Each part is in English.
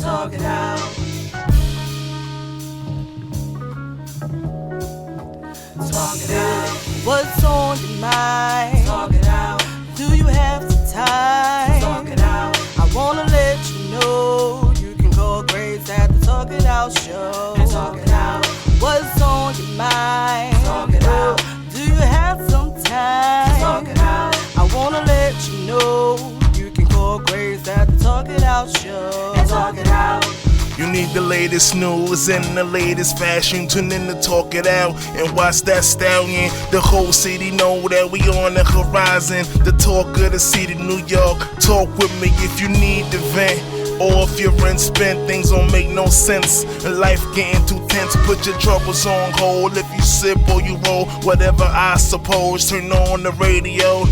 Talk it out. Talk it out. What's on your mind? Talk it out. Do you have some time? Talk it out. I wanna let you know you can call Grace at the Talk It Out show. And talk it out. What's on your mind? Talk it out. Do you have some time? Talk it out. I wanna let you know you can call Grace at the Talk It Out show. And talk it out. You need the latest news and the latest fashion. Tune in to Talk It Out and watch that stallion. The whole city know that we on the horizon. The talk of the city, New York. Talk with me if you need the vent. Or if your rent spent, things don't make no sense. Life getting too tense, put your troubles on hold. If you sip or you roll, whatever I suppose. Turn on the radio.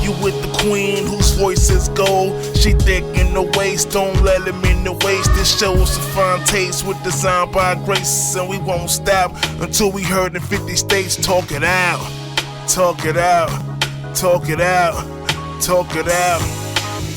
You with the queen whose voice is gold. She thick in the waist, don't let him in the waist. This show's a fine taste with design by Grace. And we won't stop until we heard in 50 states. Talk it out, talk it out, talk it out, talk it out.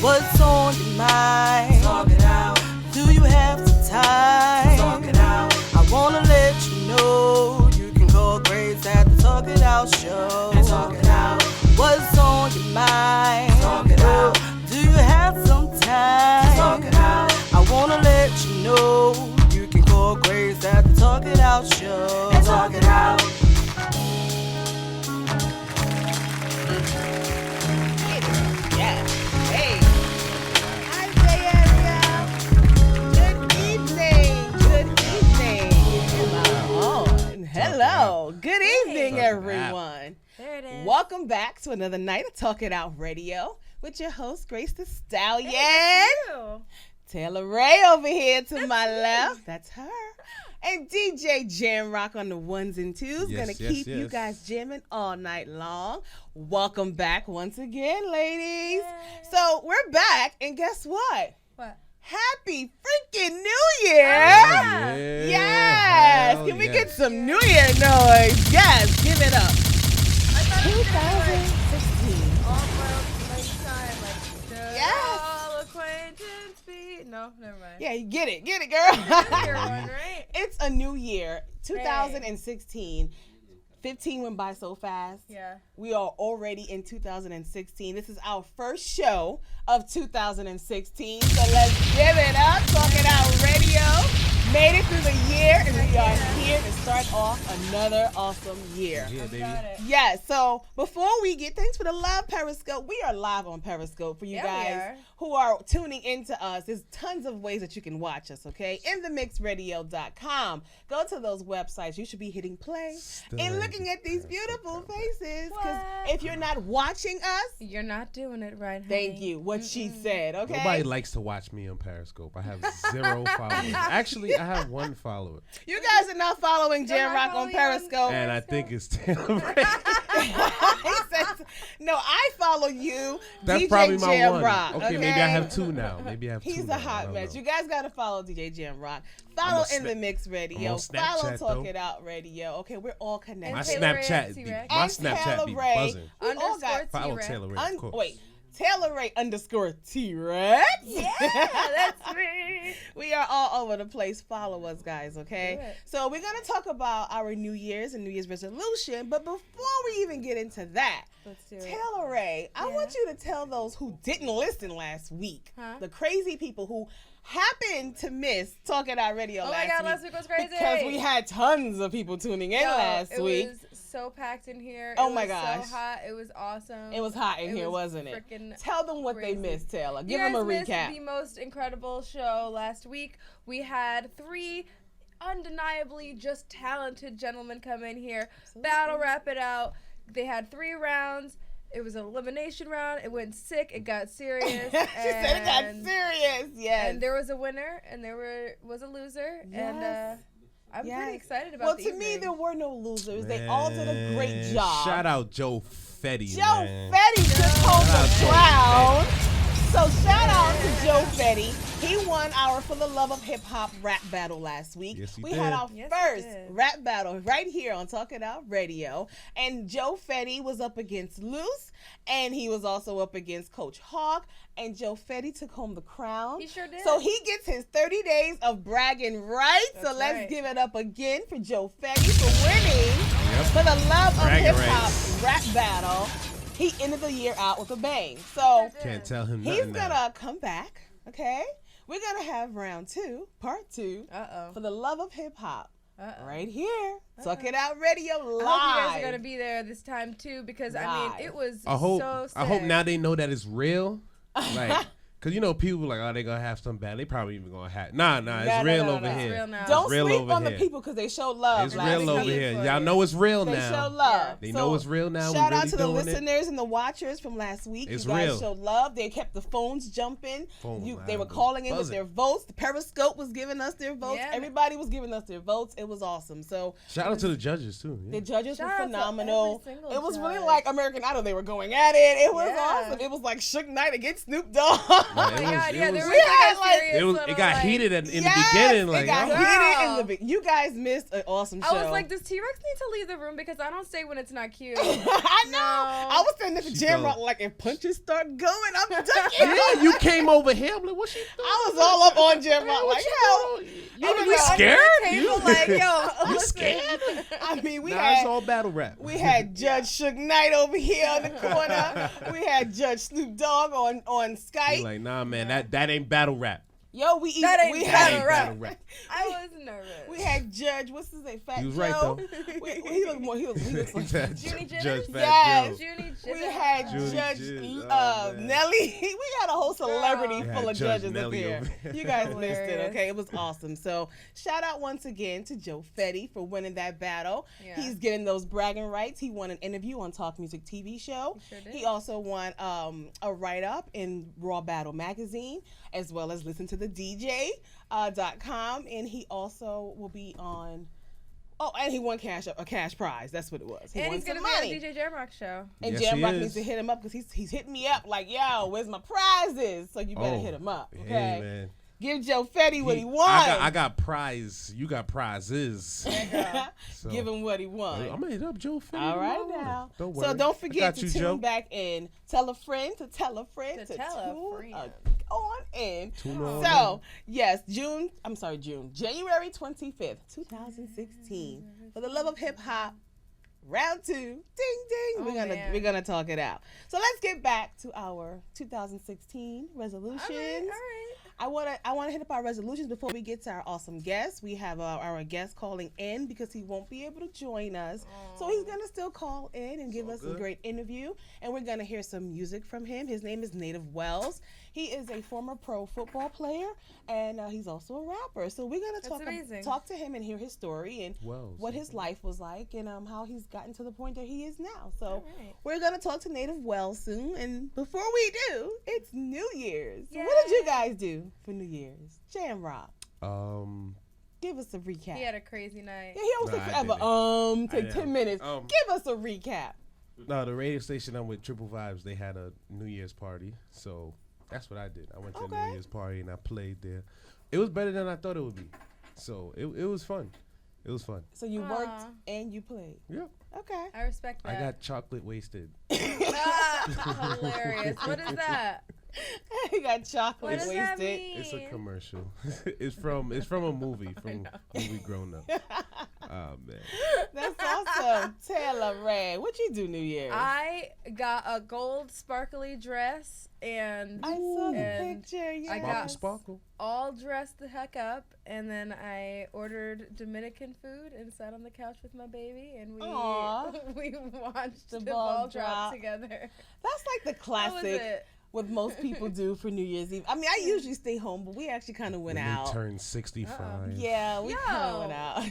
What's on your mind? Talk it out. Do you have some time? Talk it out. I wanna let you know you can call Grace at the Talk It Out show. And talk it out. What's on your mind? Talk it out. Do you have some time? Talk it out. I wanna let you know you can call Grace at the Talk It Out show. And talk it out. Yeah. Hey. Hi, Bay Area. Good evening. Good evening. Am I on? Hello. Good evening, everyone. There it is. Welcome back to another night of Talk It Out Radio with your host, GraceTheStallion. Taylor-Rey over here to my left. That's her. And DJ JamRock on the ones and twos. Gonna keep you guys jamming all night long. Welcome back once again, ladies. Yay. So we're back, and guess what? What? Happy freaking New Year! Yeah. Yes! Hell Can we yes. get some New Year noise? Yes, give it up. I thought it was gonna 2016. be like all world playtime, like should Yes. all acquaintance be? No, never mind. Yeah, you get it, girl. You're one, right? It's a new year, 2016. 15 went by so fast. Yeah. We are already in 2016. This is our first show of 2016. So let's give it up. Talk It Out Radio. Made it through the year, and we are here to start off another awesome year. Yeah, baby. Got it. Yes, so before we get, thanks for the love, Periscope. We are live on Periscope for you Yeah, we guys are. who are tuning into us. There's tons of ways that you can watch us, okay? InTheMixRadio.com. Go to those websites. You should be hitting play and looking at these beautiful faces. Because What? if you're not watching us, You're not doing it right, honey. thank you. What she said, okay? Nobody likes to watch me on Periscope. I have 0 followers. Actually, I have 1 follower. You guys are not following They're not JamRock on following you Periscope. And I think it's Taylor-Rey. He says, no, I follow you, That's DJ probably my JamRock. one. Okay, maybe I have 2 now. Maybe I have 2 He's now. a hot I don't mess. know. You guys gotta follow DJ JamRock. Follow on In The Mix I'm Radio. on Follow Snapchat, Talk though. It Out Radio. Okay, we're all connected. My And Taylor-Rey Snapchat be T-Rex. my And Snapchat be Taylor-Rey. buzzing. We all got Follow T-Rex. Taylor-Rey, of course. wait. Taylor-Rey _ T-Rex. Yeah, that's me. We are all over the place. Follow us, guys, okay? Do it. So we're going to talk about our New Year's and New Year's resolution. But before we even get into that, Let's do it. Taylor-Rey, I Yeah. want you to tell those who didn't listen last week, Huh? the crazy people who happened to miss Talk It Out Radio Oh last my God, week. last week was crazy. Because we had tons of people tuning in Yo, last it week. was so packed in here. Oh it my was gosh. so hot. It was awesome. It was hot in It here, was wasn't it? frickin' Tell them what crazy. they missed, Taylor. You Give them a guys missed recap. the most incredible show last week. We had 3 undeniably just talented gentlemen come in here, battle rap it out. They had 3 rounds. It was an elimination round. It went sick. It got serious. She said it got serious. Yes. And there was a winner, and there was a loser. And Yes. I'm Yes. pretty excited about Well, the to me, evening. there were no losers. They all did a great job. Shout out Joe Fetty, Joe man. Fetty just hold Shout out the Joe crown. So shout out to Joe Fetty. He won our For the Love of Hip Hop rap battle last week. Yes, he we did. had our Yes, first he did. rap battle right here on Talkitout Radio. And Joe Fetty was up against Luce, and he was also up against Coach Hawk. And Joe Fetty took home the crown. He sure did. So he gets his 30 days of bragging rights. So That's let's right. give it up again for Joe Fetty for winning Yep. For the Love of Bragging Hip Hop rights. rap battle. He ended the year out with a bang. So Can't tell him he's nothing. now. gonna come back, okay? We're gonna have round 2, part 2, Uh-oh. For the Love of Hip Hop, Uh-oh. right here. Talk It Out Radio live. I hope you guys are gonna be there this time too, because I Live. mean it was I hope. so sick. I hope now they know that it's real. Like, cause you know people like, oh, they gonna have something bad. They probably even gonna have. Nah, it's No, real no, over no. here. It's real now. Don't It's real sleep over on the here. people because they showed love. It's last real week. over week here. for Y'all you. know it's real They now. showed love. They So, know it's real now. Shout we out really to the doing listeners and the watchers from last week. It's you guys real. showed love. They kept the phones jumping. Phone They were line calling in with buzzing. their votes. The Periscope was giving us their votes. Yeah. Everybody was giving us their votes. It was awesome. So It. Shout out to the judges too. Yeah. the judges Shout were out to phenomenal. every single It was really judge. like American Idol. They were going at it. It was Yeah. awesome. It was like Suge Knight against Snoop Dogg. Oh my It was- god, it yeah, was- there was We had, like a like- serious It little, got like, heated in the Yes, beginning. Like, it got oh. heated in the You guys missed an awesome show. I was like, does T-Rex need to leave the room because I don't stay when it's not cute. I know. No. I was saying that to She JamRock, told- like, if punches start going, I'm ducking. Yeah, you came over here. I'm like, what she doing? I was all up on JamRock, like, hell. You I mean, you like, scared? Table, You like, yo, you listen. scared? I mean, we Nah, it's had all battle rap. we had Judge Suge Knight over here in the corner. We had Judge Snoop Dogg on He Skype. like, nah, man, that ain't battle rap. Yo, we That ain't we That had ain't rap. battle rap. I was nervous. we had Judge. What's his name? Fat He was Joe. right, though. He looked more. He looks like. Junie Judge Jitters? Fat Yes. Joe. Junie We Jitters. had Junie Judge Jizz. Oh, man. Nelly. We had a whole celebrity Girl. full We of had Judge judges up Nelly here. over there. You guys missed it, Hilarious. okay? It was awesome. So shout out once again to Joe Fetty for winning that battle. Yeah. He's getting those bragging rights. He won an interview on Talk Music TV show. He sure did. He also won a write-up in Raw Battle magazine, as well as listen to the DJ.com, and he also will be on. Oh, and he won a cash prize. That's what it was. He And won he's gonna some money. be on DJ JamRock show. And Yes, he JamRock is. needs to hit him up because he's hitting me up like, yo, where's my prizes? So you better hit him up, okay? Hey, man. Give Joe Fetty what he won. I got prize. You got prizes. So, Give him what he won. I'm gonna hit up Joe Fetty All right tomorrow. now. Don't So worry. don't I forget got to you, tune Joe. back in. Tell a friend to tell a friend To to tell a tune friend. on in. Tune on So, yes, January 25th, 2016. For the Love of Hip Hop, round 2. Ding ding. Oh, we're gonna talk it out. So let's get back to our 2016 resolutions. All right. I wanna hit up our resolutions before we get to our awesome guest. We have our guest calling in because he won't be able to join us, so he's gonna still call in and give us a good. great interview, and we're gonna hear some music from him. His name is Native Wellz. He is a former pro football player, and he's also a rapper. So we're gonna amazing. talk to him and hear his story and Wellz, what his life was like and how he's gotten to the point that he is now. So All right. we're gonna talk to Native Wellz soon, and before we do, it's New Year's. So what did you Yay. guys do for New Year's? JamRock, give us a recap. He had a crazy night. Yeah, he always Nah, take I forever. didn't. Take I 10 didn't. minutes. Give us a recap. No, the radio station I'm with, Triple Vibes, they had a New Year's party. So that's what I did. I went to a Okay. New Year's party and I played there. It was better than I thought it would be. So it was fun. It was fun. So you worked Aw. and you played. Yeah. Okay. I respect that. I got chocolate wasted. Hilarious. What is that? He got chocolate What does that wasted. mean? It's a commercial. it's from a movie, from movie Grown Up. Oh man. That's awesome. Taylor-Rey, what you do New Year's? I got a gold sparkly dress and I saw the and picture. Yeah. I Sparkle got- sparkle. all dressed the heck up, and then I ordered Dominican food and sat on the couch with my baby, and we Aw. we watched The the ball ball drop. drop together. That's like the That was classic it. what most people do for New Year's Eve. I mean, I usually stay home, but we actually kind of went When out. they turned 65. Yeah, we kind of Yo, went out.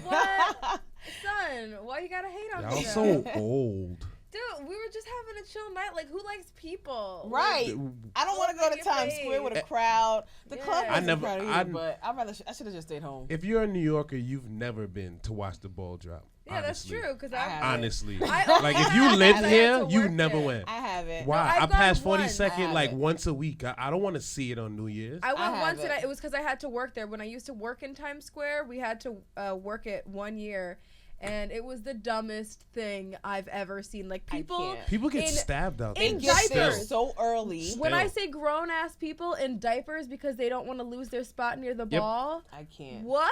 what? Son, why you gotta hate on Y'all me? so old. Dude, we were just having a chill night. Like, who likes people? Right. I don't want to go to Your Times face. Square with a crowd. The club Yeah. wasn't I never- crowded I- either, but I should have just stayed home. If you're a New Yorker, you've never been to watch the ball drop. Yeah, that's honestly. true. Because I I haven't. Honestly. I like only if you had live to here, work you there. never went. I Yeah, haven't. Why? I've I passed gone 42nd once. like once a week. I don't want to see it on New Year's. I went I once, and haven't. it was because I had to work there. When I used to work in Times Square, we had to work it 1 year, and it was the dumbest thing I've ever seen. Like people, can't. People get in- stabbed out there. in It gets there diapers. so early. When I Still. say grown ass people in diapers because they don't want to lose their spot near the Yep. ball, I can't. what?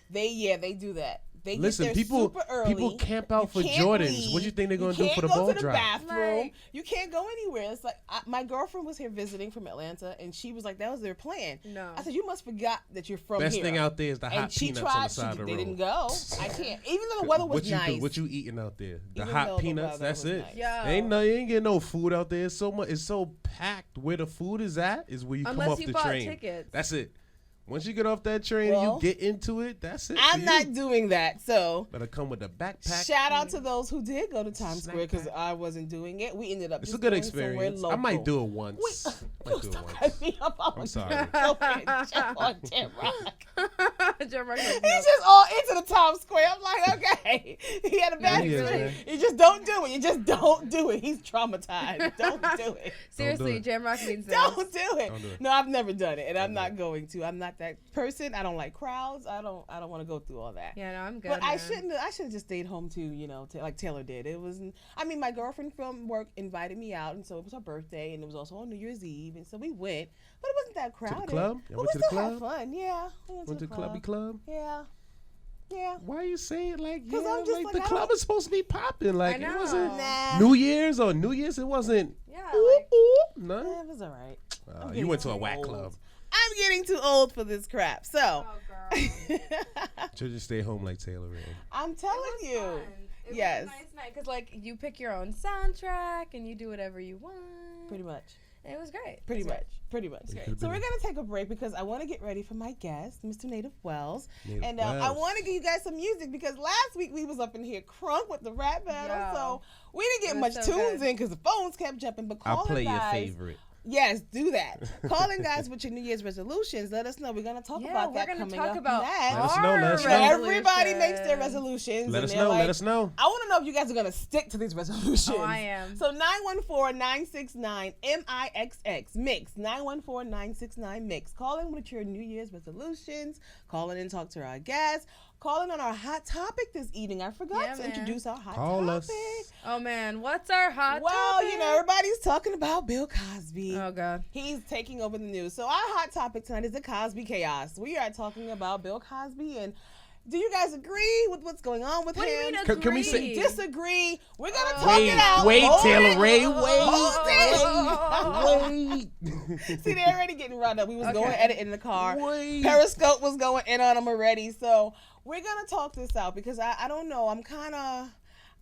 They do that. They Listen, get there people super early. people camp out for You can't Jordans. leave. What do you think they're gonna You do can't for the go ball to the drop? bathroom. Like- You can't go anywhere. It's like my girlfriend was here visiting from Atlanta, and she was like, "That was their plan." No. I said, "You must forgot that you're from Best here." thing out there is the and hot she peanuts tried. on the side of the They road. didn't go. I can't. Even though the weather was nice. What you eating out there? The Even hot though the peanuts. weather That's was it. nice. Yo. You ain't getting no food out there. It's so much. It's so packed. Where the food is at is where you come Unless off you the bought train. tickets. That's it. Once you get off that train Well, and you get into it, that's it. for I'm you. not doing that. So Better come with a backpack. shout out to those who did go to Times Snack Square because pack. I wasn't doing it. We ended up. It's just a good going somewhere experience. I might local. do it once. I might do it once. I'm sorry. JamRock He's goes, just all into the Times Square. I'm like, okay. He had a bad he is, experience. man. You just don't do it. You just don't do it. He's traumatized. Don't do it. seriously, it. JamRock means this. Don't do it. Don't do it. No, I've never done it, and I'm do not going to. I'm not that person. I don't like crowds. I don't want to go through all that. Yeah, no, I'm good. But I man. shouldn't have just stayed home too, like Taylor did. It was, I mean, my girlfriend from work invited me out, and so it was her birthday, and it was also on New Year's Eve, and so we went. But it wasn't that crowded. club? But Y'all we went to the still had club? fun. Yeah, we went Went to to the Clubby Club? Yeah, yeah. Why you say it like 'Cause I'm just like like, the I club don't- is supposed to be popping? Like I it know. wasn't Nah. New Year's or New Year's. It wasn't. Yeah, Ooh, like, ooh, Yeah, none. it was all right. I'm You getting went to a too whack old. club. I'm getting too old for this crap. So, oh girl. Should just stay home like Taylor-Rey. I'm telling It was you. fun. It Yes. was a nice night because like you pick your own soundtrack and you do whatever you want. Pretty much. It was great. Pretty It was much. Pretty much. could've So been- we're going to take a break because I want to get ready for my guest, Mr. Native Wellz. Native And I Wellz. want to give you guys some music because last week we was up in here crunk with the rap battle. Yo. So we didn't get It much was so tunes good. in because the phones kept jumping. But I'll call play in, your guys. favorite. Yes, do that. Call in, guys, with your New Year's resolutions. Let us know. We're going to talk Yeah, about we're that gonna coming talk up about next. Let us know, let us So know. everybody makes their resolutions. Let and us they're know. like, Let us know. I want to know if you guys are going to stick to these resolutions. Oh, I am. So 914-969-MIXX mix. 914-969-MIX. Call in with your New Year's resolutions. Call in and talk to our guests. Call in on our hot topic this evening. I forgot Yeah, to man. introduce our hot Call topic. us. Oh man, what's our hot Well, topic? you know, everybody's talking about Bill Cosby. Oh god. He's taking over the news. So our hot topic tonight is the Cosby chaos. We are talking about Bill Cosby, and do you guys agree with what's going on with What do you him? mean Can we say- agree? Disagree? We're gonna talk Wait, it out. wait, Hold Taylor-Rey, it. Hold it. Wait. See, they're already getting riled up. We was going at it in the car. Wait. Periscope was going in on them already. So we're gonna talk this out because I don't know. I'm kind of.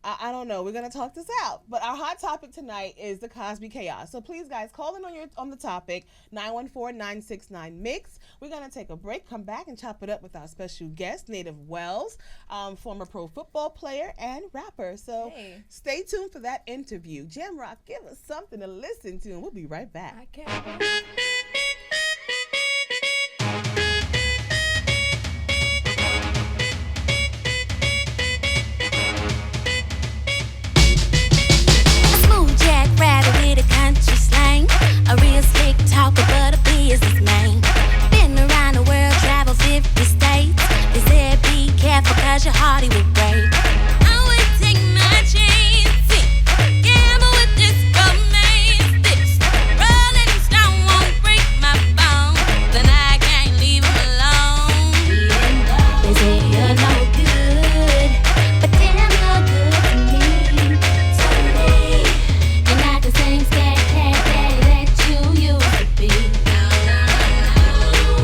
I don't know. We're gonna talk this out, but our hot topic tonight is the Cosby chaos. So please, guys, call in on the topic 914-969-MIX. We're gonna take a break, come back, and chop it up with our special guest, Native Wellz, former pro football player and rapper. So Hey. stay tuned for that interview. JamRock, give us something to listen to, and we'll be right back. I can't. Smooth jack rabbit with a country slang. A real slick talker, but a businessman. Been around the world, travel 50 states. They said be careful, cause your hearty will break. I would take my chance. Gamble with this romance. This rolling stone won't break my bones. Then I can't leave him alone. They say you're no good, but damn, you're good to me. So you're not the same scat cat daddy that you used to be.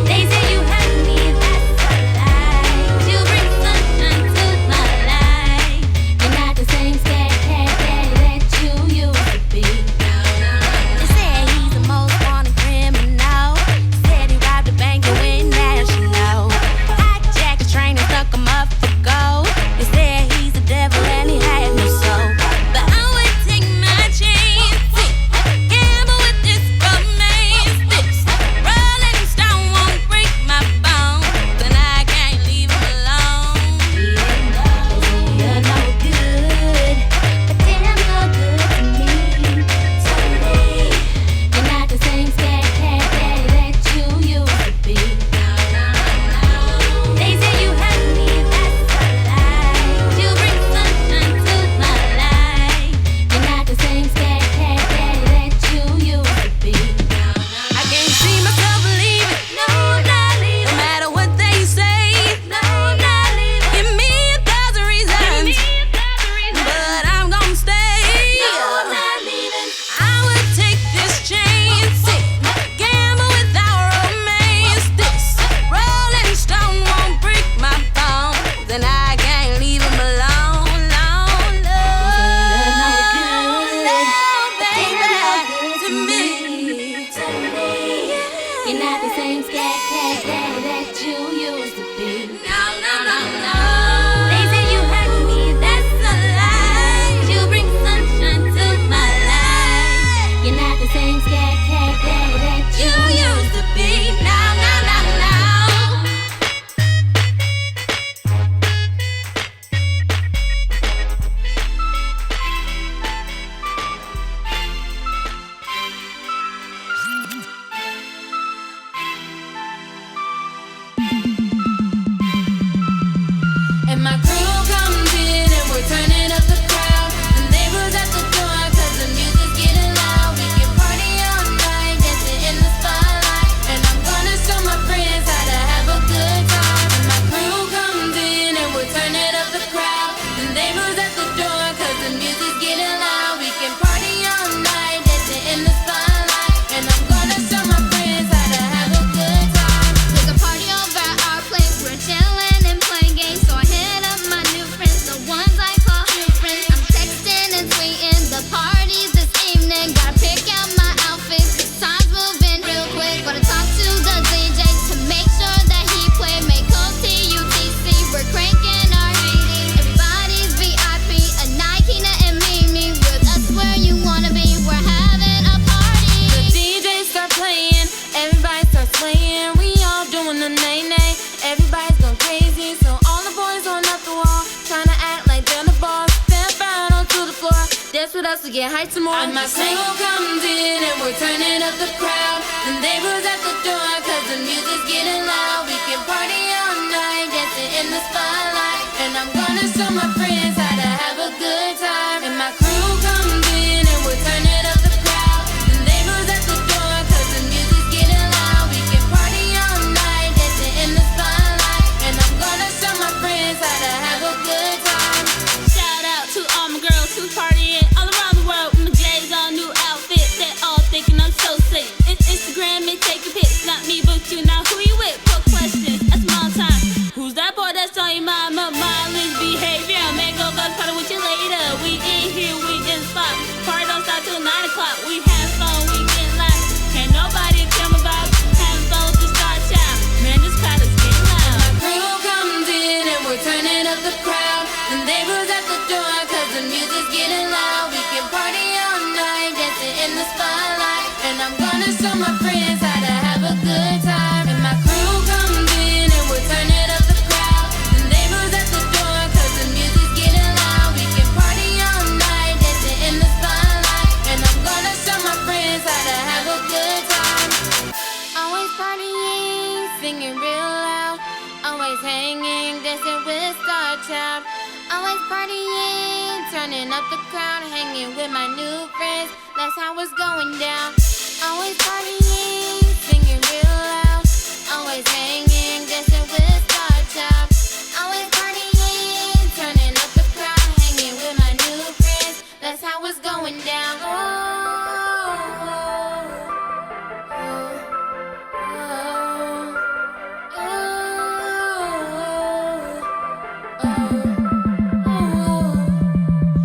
They say you hurt me, that's a lie. You bring sunshine to my Dance with us to get hyped some more. And my crew comes in and we're turning up the crowd. The neighbors at the door cause the music's getting loud. We can party all night, dancing in the spotlight. And I'm gonna show my friends how to have a good time. And my crew comes in and we're turning up the crowd. The neighbors at the door cause the music's getting loud. We can party all night, dancing in the spotlight. And I'm gonna show my friends how to have a good time. Shout out to all my girls who's partying all around the world. My J's all new outfits, they all thinking I'm so sick. It's Instagram and taking pics, not me but you. Now who you with? Put questions, that's my time. Who's that boy that's on your mama? Mindless behavior. Man, go party with you later. We in here, we in spot. Party don't start till 9 o'clock. We have fun, we get live. Can't nobody tell me about having fun with the star child. Man, this crowd is getting loud. My crew comes in and we're turning up the crowd. The neighbors at the door cause the music's getting loud. We can party all night, dancing in the spotlight. And I'm gonna show my friends how to have a good time. And my crew comes in and we're turning up the crowd. The neighbors at the door cause the music's getting loud. We can party all night, dancing in the spotlight. And I'm gonna show my friends how to have a good time. Always partying, singing real loud. Always hanging, dancing with Star Child. Always partying, turning up the crowd. Hanging with my new friends, that's how it's going down. Always partying, singing real loud. Always hanging, dancing with Star Child. Always partying, turning up the crowd. Hanging with my new friends, that's how it's going down.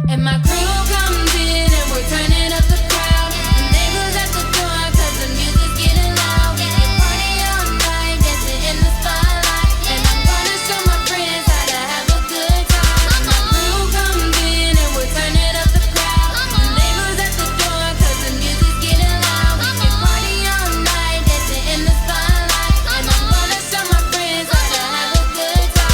And my crew comes in and we're turning up the crowd. The neighbors at the door cause the music's getting loud. We can party all night, dancing in the spotlight. And I'm gonna show my friends how to have a good time. My crew comes in and we're turning up the crowd. The neighbors at the door cause the music's getting loud. We can party all night, dancing in the spotlight. And I'm gonna show my friends how to have a good time.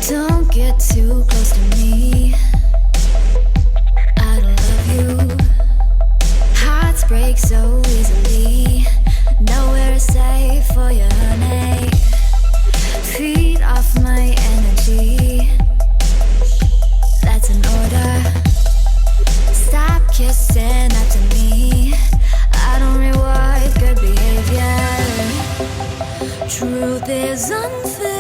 Don't get too close to me. I don't love you. Hearts break so easily. Nowhere is safe for you, honey. Feed off my energy. That's an order. Stop kissing up to me. I don't reward good behavior. Truth is unfair.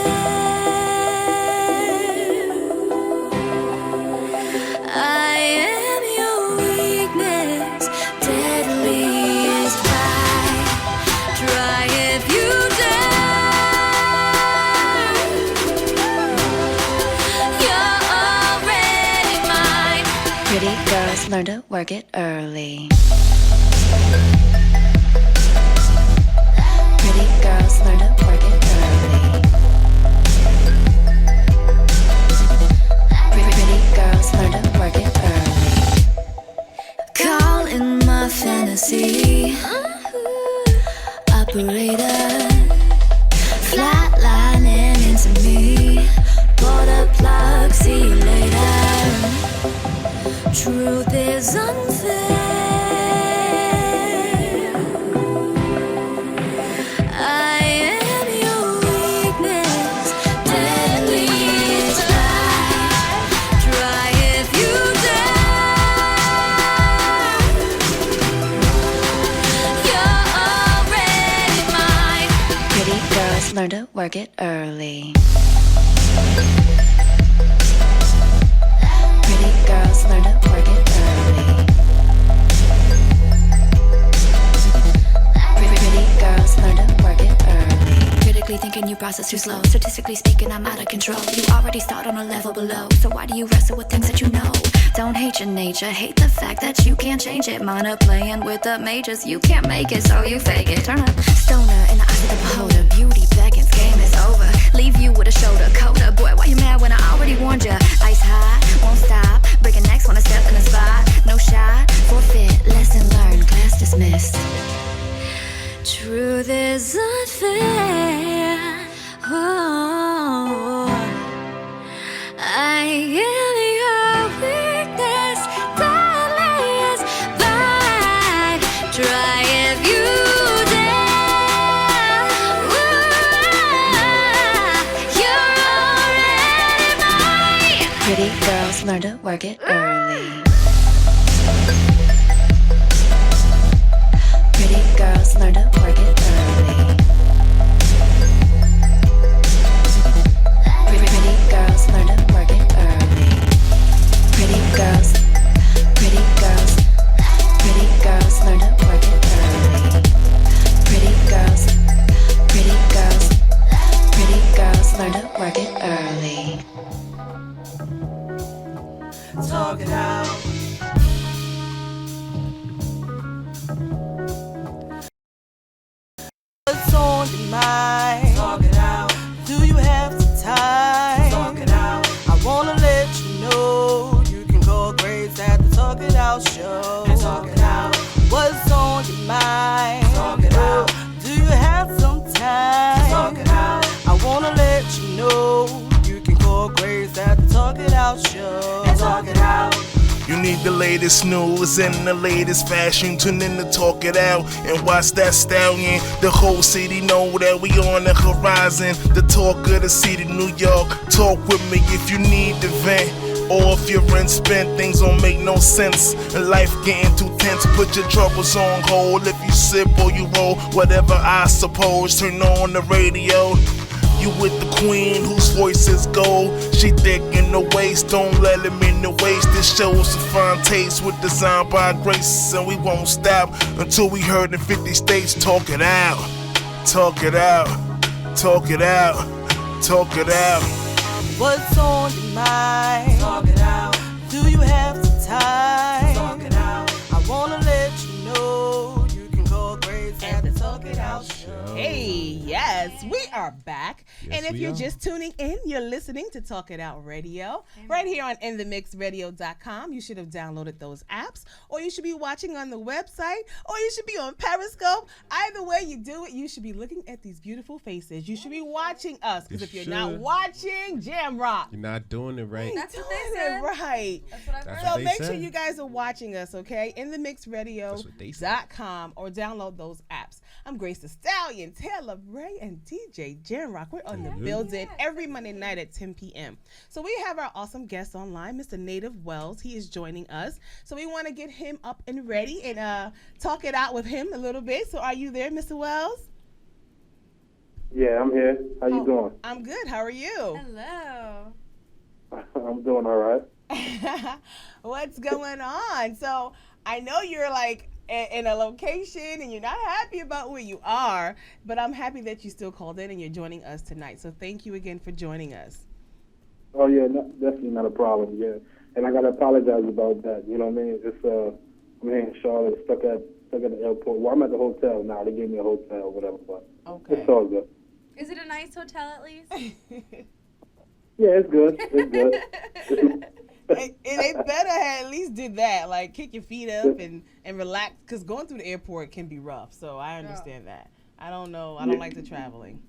I am your weakness, deadliest fight. Try if you dare. You're already mine. Pretty girls learn to work it early. Pretty girls learn to work it early. Pretty girls learn to work it early. Call in my fantasy operator, flatlining into me. Pull the plug, see you later. Truth is unfair. I am your weakness, deadliest fight. Try if you dare. You're already mine. Pretty girls learn to work it early. Pretty girls learn to work it early. Pretty girls learn to work it early. Critically thinking you process too slow. Statistically speaking, I'm out of control. You already start on a level below. So why do you wrestle with things that you know? Don't hate your nature, hate the fact that you can't change it. Minor playing with the majors, you can't make it, so you fake it. Turn up, stoner in the eyes of the beholder. Beauty beckons, game is over. Leave you with a shoulder coda. Boy, why you mad when I already warned ya? Ice high, won't Pretty girls learn to work it early. Pretty girls learn to work it early. Pretty girls learn to work it early. Pretty girls learn to work it early. Pretty girls learn to work it early. Talk it out. What's on your mind? Talk it out. Do you have some time? Talk it out. I wanna let you know you can call Grace at the Talk It Out show. Talk it out. What's on your mind? Talk it out. Do you have some time? Talk it out. I wanna let you know you can call Grace at the Talk It Out show. Talk it out. You need the latest news and the latest fashion. Tune in to Talk It Out and watch that stallion. The whole city know that we on the horizon. The talk of the city, New York. Talk with me if you need to vent. Or if you're in spent, things don't make no sense. And life getting too tense, put your troubles on hold. If you sip or you roll, whatever I suppose. Turn on the radio. You with the queen whose voice is gold. She thick in the waist, don't let him in the waist. This show's a fine taste with design by Grace. And we won't stop until we heard in 50 states. Talk it out, talk it out, talk it out, talk it out. What's on your mind? Talk it out. Do you have some time? Talk it out. I wanna let you know you can call Grace at the Talk It Out show. Hey, yes, we are back. Yes, and if we you're are. just tuning in, you're listening to Talk It Out Radio right here on InTheMixRadio.com. You should have downloaded those apps, or you should be watching on the website, or you should be on Periscope. Either way you do it, you should be looking at these beautiful faces. You should be watching us, because You if you're not should. watching, JamRock. You're not doing it right. That's what they Doing said. it right. That's what I've That's heard. So what they make said. sure you guys are watching us, okay? That's what they said. InTheMixRadio.com or download those apps. I'm GraceTheStallion, Taylor-Rey, and DJ JamRock. We're on the building every Monday night at 10 p.m. So we have our awesome guest online, Mr. Native Wellz. He is joining us. So we want to get him up and ready and talk it out with him a little bit. So are you there, Mr. Wellz? Yeah, I'm here. How you doing? I'm good. How are you? Hello. I'm doing all right. What's going on? So I know you're like in a location and you're not happy about where you are, but I'm happy that you still called in and you're joining us tonight. So thank you again for joining us. Oh yeah, definitely not a problem. Yeah, and I gotta apologize about that. You know what I mean? It's I'm here in Charlotte, stuck at the airport. Well, I'm at the hotel now. They gave me a hotel, or whatever. But Okay. it's all good. Is it a nice hotel at least? Yeah, it's good. It's good. And they better have at least did that, like kick your feet up and relax, because going through the airport can be rough. So I understand that. I don't know. I don't like the traveling.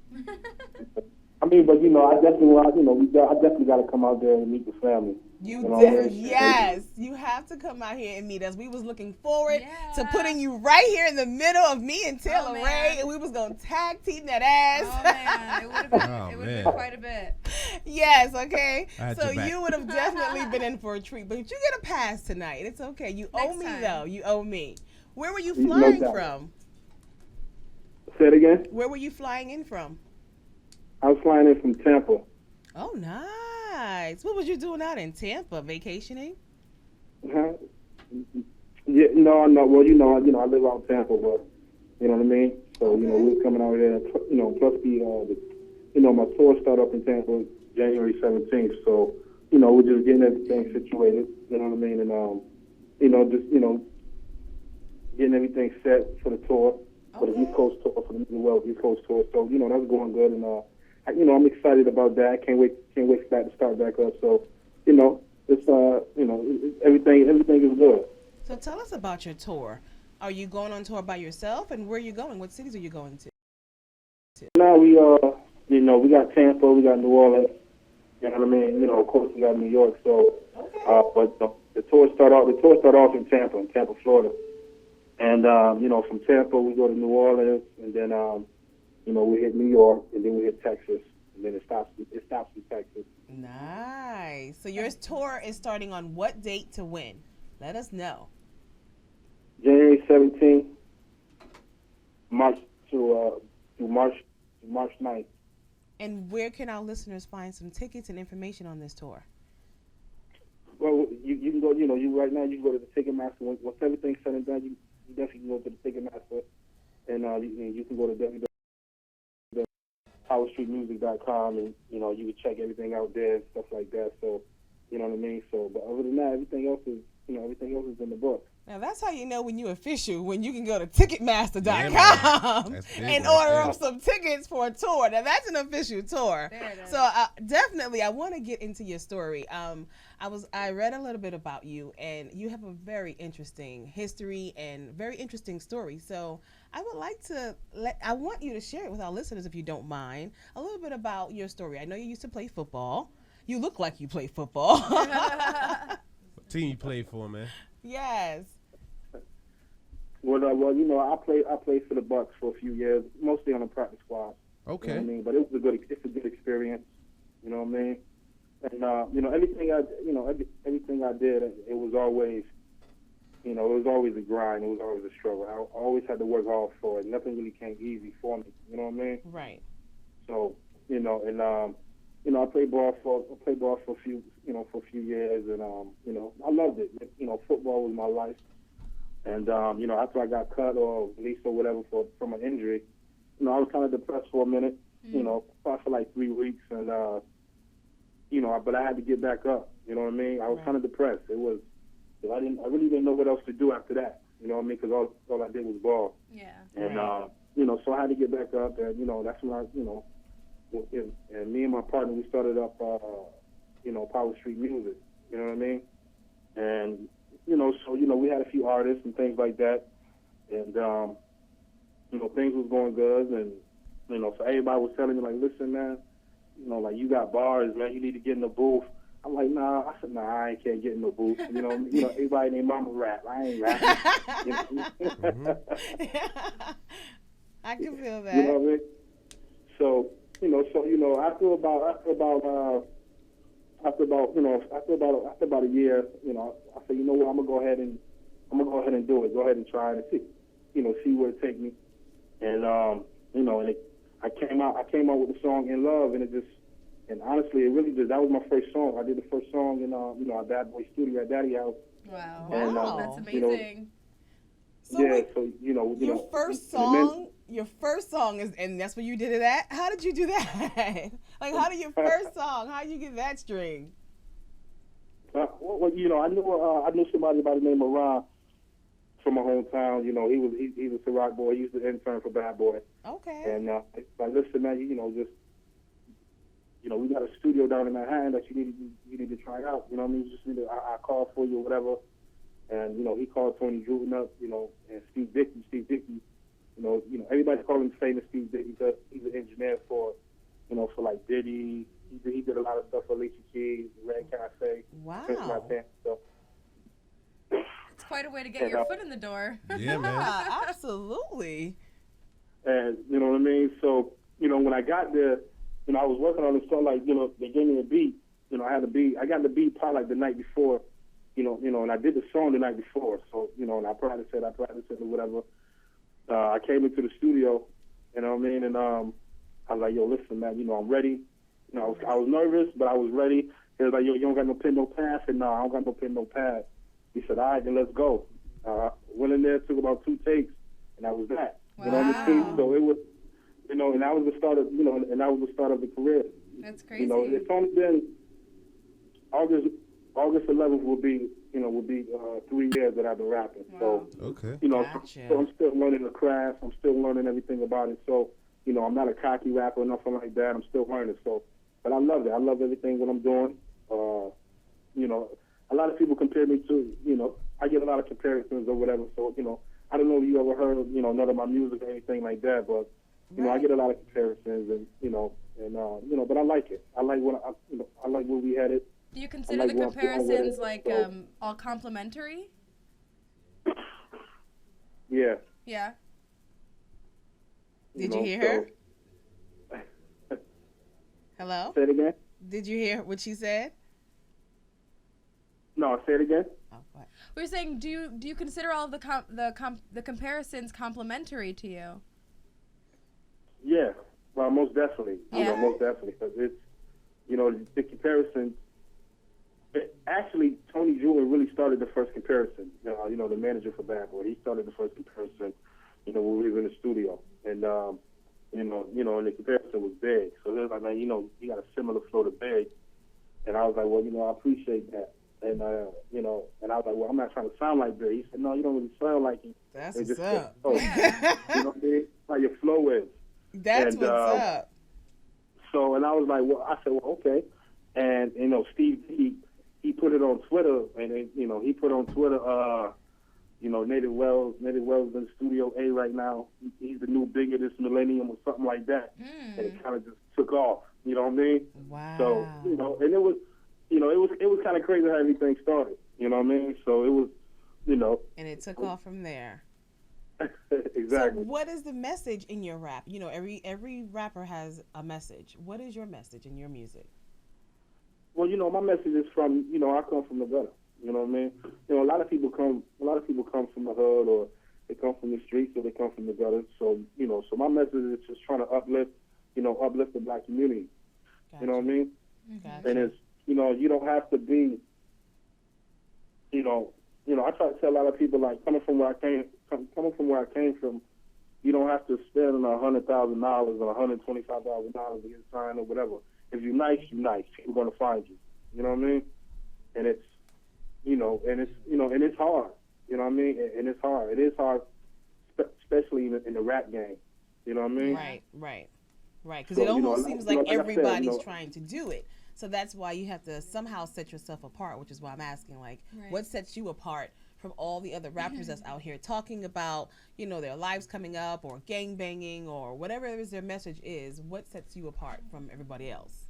I mean, but you know, I definitely got to come out there and meet the family. You know, did, yes. You have to come out here and meet us. We was looking forward to putting you right here in the middle of me and Taylor-Rey, and we was gonna tag team that ass. Oh man, it would have been quite a bit. Yes, okay. I had So your back. you would have definitely been in for a treat, but you get a pass tonight. It's okay. You owe Next me time. though. You owe me. Where were you No flying doubt. from? Say it again. Where were you flying in from? I was flying in from Tampa. Oh, nice. What was you doing out in Tampa? Vacationing? Huh? Yeah, no. Well, you know, I live out in Tampa, but you know what I mean. So you know, we was coming out here. You know, plus my tour started up in Tampa January 17th. So you know, we're just getting everything situated. You know what I mean, and getting everything set for the tour, for the East Coast tour, for the Native Wellz East Coast tour. So you know, that's going good, and I'm excited about that. I can't wait for that to start back up. So you know, it's everything is good. So tell us about your tour. Are you going on tour by yourself, and where are you going? What cities are you going to? Now we we got Tampa, we got New Orleans. You know what I mean? You know, of course we got New York. So, but the tour start off in Tampa, Florida, and from Tampa we go to New Orleans, and then we hit New York, and then we hit Texas, and then it stops in Texas. Nice. So your tour is starting on what date to when? Let us know. January 17th, March to March 9th. And where can our listeners find some tickets and information on this tour? Well, you can go. You right now you can go to the Ticketmaster. Once everything's said and done, you definitely can go to the Ticketmaster, and you can go to www.powerstreetmusic.com, and you can check everything out there and stuff like that. So, you know what I mean. So, but other than that, everything else is in the book. Now that's how you know when you're official, when you can go to Ticketmaster.com and order them some tickets for a tour. Now that's an official tour. So definitely, I want to get into your story. I read a little bit about you, and you have a very interesting history and very interesting story. So I would like to I want you to share it with our listeners, if you don't mind, a little bit about your story. I know you used to play football. You look like you play football. What team you played for, man? Yes. Well, I played for the Bucks for a few years, mostly on the practice squad. Okay. You know what I mean? But it's a good experience. You know what I mean? And everything I did, it was always, it was always a grind. It was always a struggle. I always had to work hard for it. Nothing really came easy for me. You know what I mean? Right. So, I played ball for a few years, and I loved it. Football was my life. And after I got cut or released or whatever from an injury, I was kind of depressed for a minute. Probably for like 3 weeks, and but I had to get back up. You know what I mean? I was kind of depressed. It was, I really didn't know what else to do after that. You know what I mean? Because all I did was ball. Yeah. And so I had to get back up, and that's when and me and my partner, we started up Power Street Music. You know what I mean? And so we had a few artists and things like that, and things was going good, and so everybody was telling me, like, listen, man, like, you got bars, man, you need to get in the booth. I'm like, nah. I said, nah, I can't get in the booth. Everybody named Mama rap. I ain't rapping. I can feel that. You know what I mean? So after about a year, I said, you know what, I'm gonna go ahead and do it. Go ahead and try it and see where it take me. And I came out with the song In Love, and honestly, it really did. That was my first song. I did the first song in our Bad Boy studio at Daddy House. Wow. And, That's amazing. Your first song is, and that's where you did it at? How did you do that? Like, how did your first song, how did you get that string? I knew somebody by the name of Ron from my hometown. He's a Ciroc boy. He used to intern for Bad Boy. Okay. And like, listen, man, we got a studio down in Manhattan that you need to try out. You know what I mean? You just need to, I call for you or whatever. And he called Tony Druten up, and Steve Dickey. Everybody call him famous Steve Dickey because he's an engineer for like Diddy. He did a lot of stuff for Alicia Keys, Red Cafe. Wow. So. It's quite a way to get your foot in the door. Yeah, man. Absolutely. And you know what I mean? So, when I got there, I was working on this song, like, they gave me a beat. I got the beat probably like the night before, and I did the song the night before. So, and I practiced it or whatever. I came into the studio, you know what I mean? And I was like, yo, listen, man, I'm ready. I was nervous, but I was ready. He was like, yo, you don't got no pen, no pad? I said, no, I don't got no pen, no pad. He said, all right, then let's go. Went in there, took about 2 takes, and that was that. Wow. You know what I mean? So it was, and that was the start of, and that was the start of the career. That's crazy. It's only been August 11th will be 3 years that I've been rapping. Wow. So, Okay. Gotcha. So I'm still learning the craft. I'm still learning everything about it. So, I'm not a cocky rapper or nothing like that. I'm still learning. So, but I love it. I love everything what I'm doing. A lot of people compare me to, I get a lot of comparisons or whatever. So, I don't know if you ever heard, none of my music or anything like that, but, I get a lot of comparisons and, but I like it. I like I like where we headed. Do you consider like the where I'm going with comparisons it, like so. all complimentary? Yeah. Yeah. Did you hear her? Hello? Say it again. Did you hear what she said? No, say it again. Oh, what? We were saying, do you consider all of the comparisons complimentary to you? Yeah, well, most definitely. You Yeah. know, most definitely, because it's, you know, the comparison. Actually, Tony Jewell really started the first comparison. You know, the manager for Bad Boy. He started the first comparison. You know, when we were in the studio, and you know, and the comparison was big. So he was like, man, you know, you got a similar flow to Big, and I was like, well, you know, I appreciate that, and you know, and I was like, well, I'm not trying to sound like Big. He said, no, you don't really sound like him. That's It what's just up. you know what I mean? How your flow is. That's And, what's up. So, and I was like, well, I said, well, okay. And, you know, Steve, he put it on Twitter, and, you know, he put on Twitter, you know, Native Wellz in Studio A right now. He's the new big of this millennium or something like that. And it kind of just took off, you know what I mean? Wow. So, you know, and it was, you know, it was kind of crazy how everything started, you know what I mean? So it was, you know. And it took off from there. Exactly. So what is the message in your rap? You know, every rapper has a message. What is your message in your music? Well, you know, my message is from, you know, I come from the gutter. You know what I mean? You know, a lot of people come from the hood, or they come from the streets, or they come from the gutter. So, you know, so my message is just trying to uplift the black community. Gotcha. You know what I mean? Gotcha. And it's, you know, you don't have to be, you know, I try to tell a lot of people, like, coming from where I came from, you don't have to spend $100,000 or $125,000 to get signed or whatever. If you're nice, you're nice. People are gonna find you. You know what I mean? And it's, you know, and it's hard. You know what I mean? And it's hard. It is hard, especially in the rap game. You know what I mean? Right. Because So, it you know, almost like- seems you know, like like I said, everybody's you know- trying to do it. So that's why you have to somehow set yourself apart, which is why I'm asking, like, Right. what sets you apart from all the other rappers that's out here talking about, you know, their lives coming up, or gang banging, or whatever it is their message is? What sets you apart from everybody else?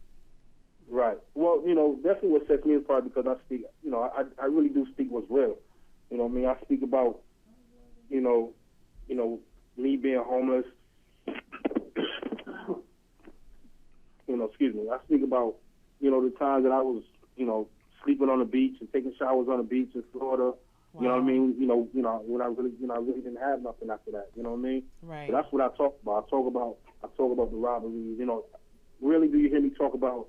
Right. Well, you know, definitely what sets me apart, because I speak, you know, I really do speak what's real. You know what I mean? I speak about, you know, me being homeless. You know, excuse me. I speak about, you know, the times that I was, you know, sleeping on the beach and taking showers on the beach in Florida. Wow. You know what I mean? You know, when I really didn't have nothing after that. You know what I mean? Right. So that's what I talk about. I talk about the robberies. You know, really, do you hear me talk about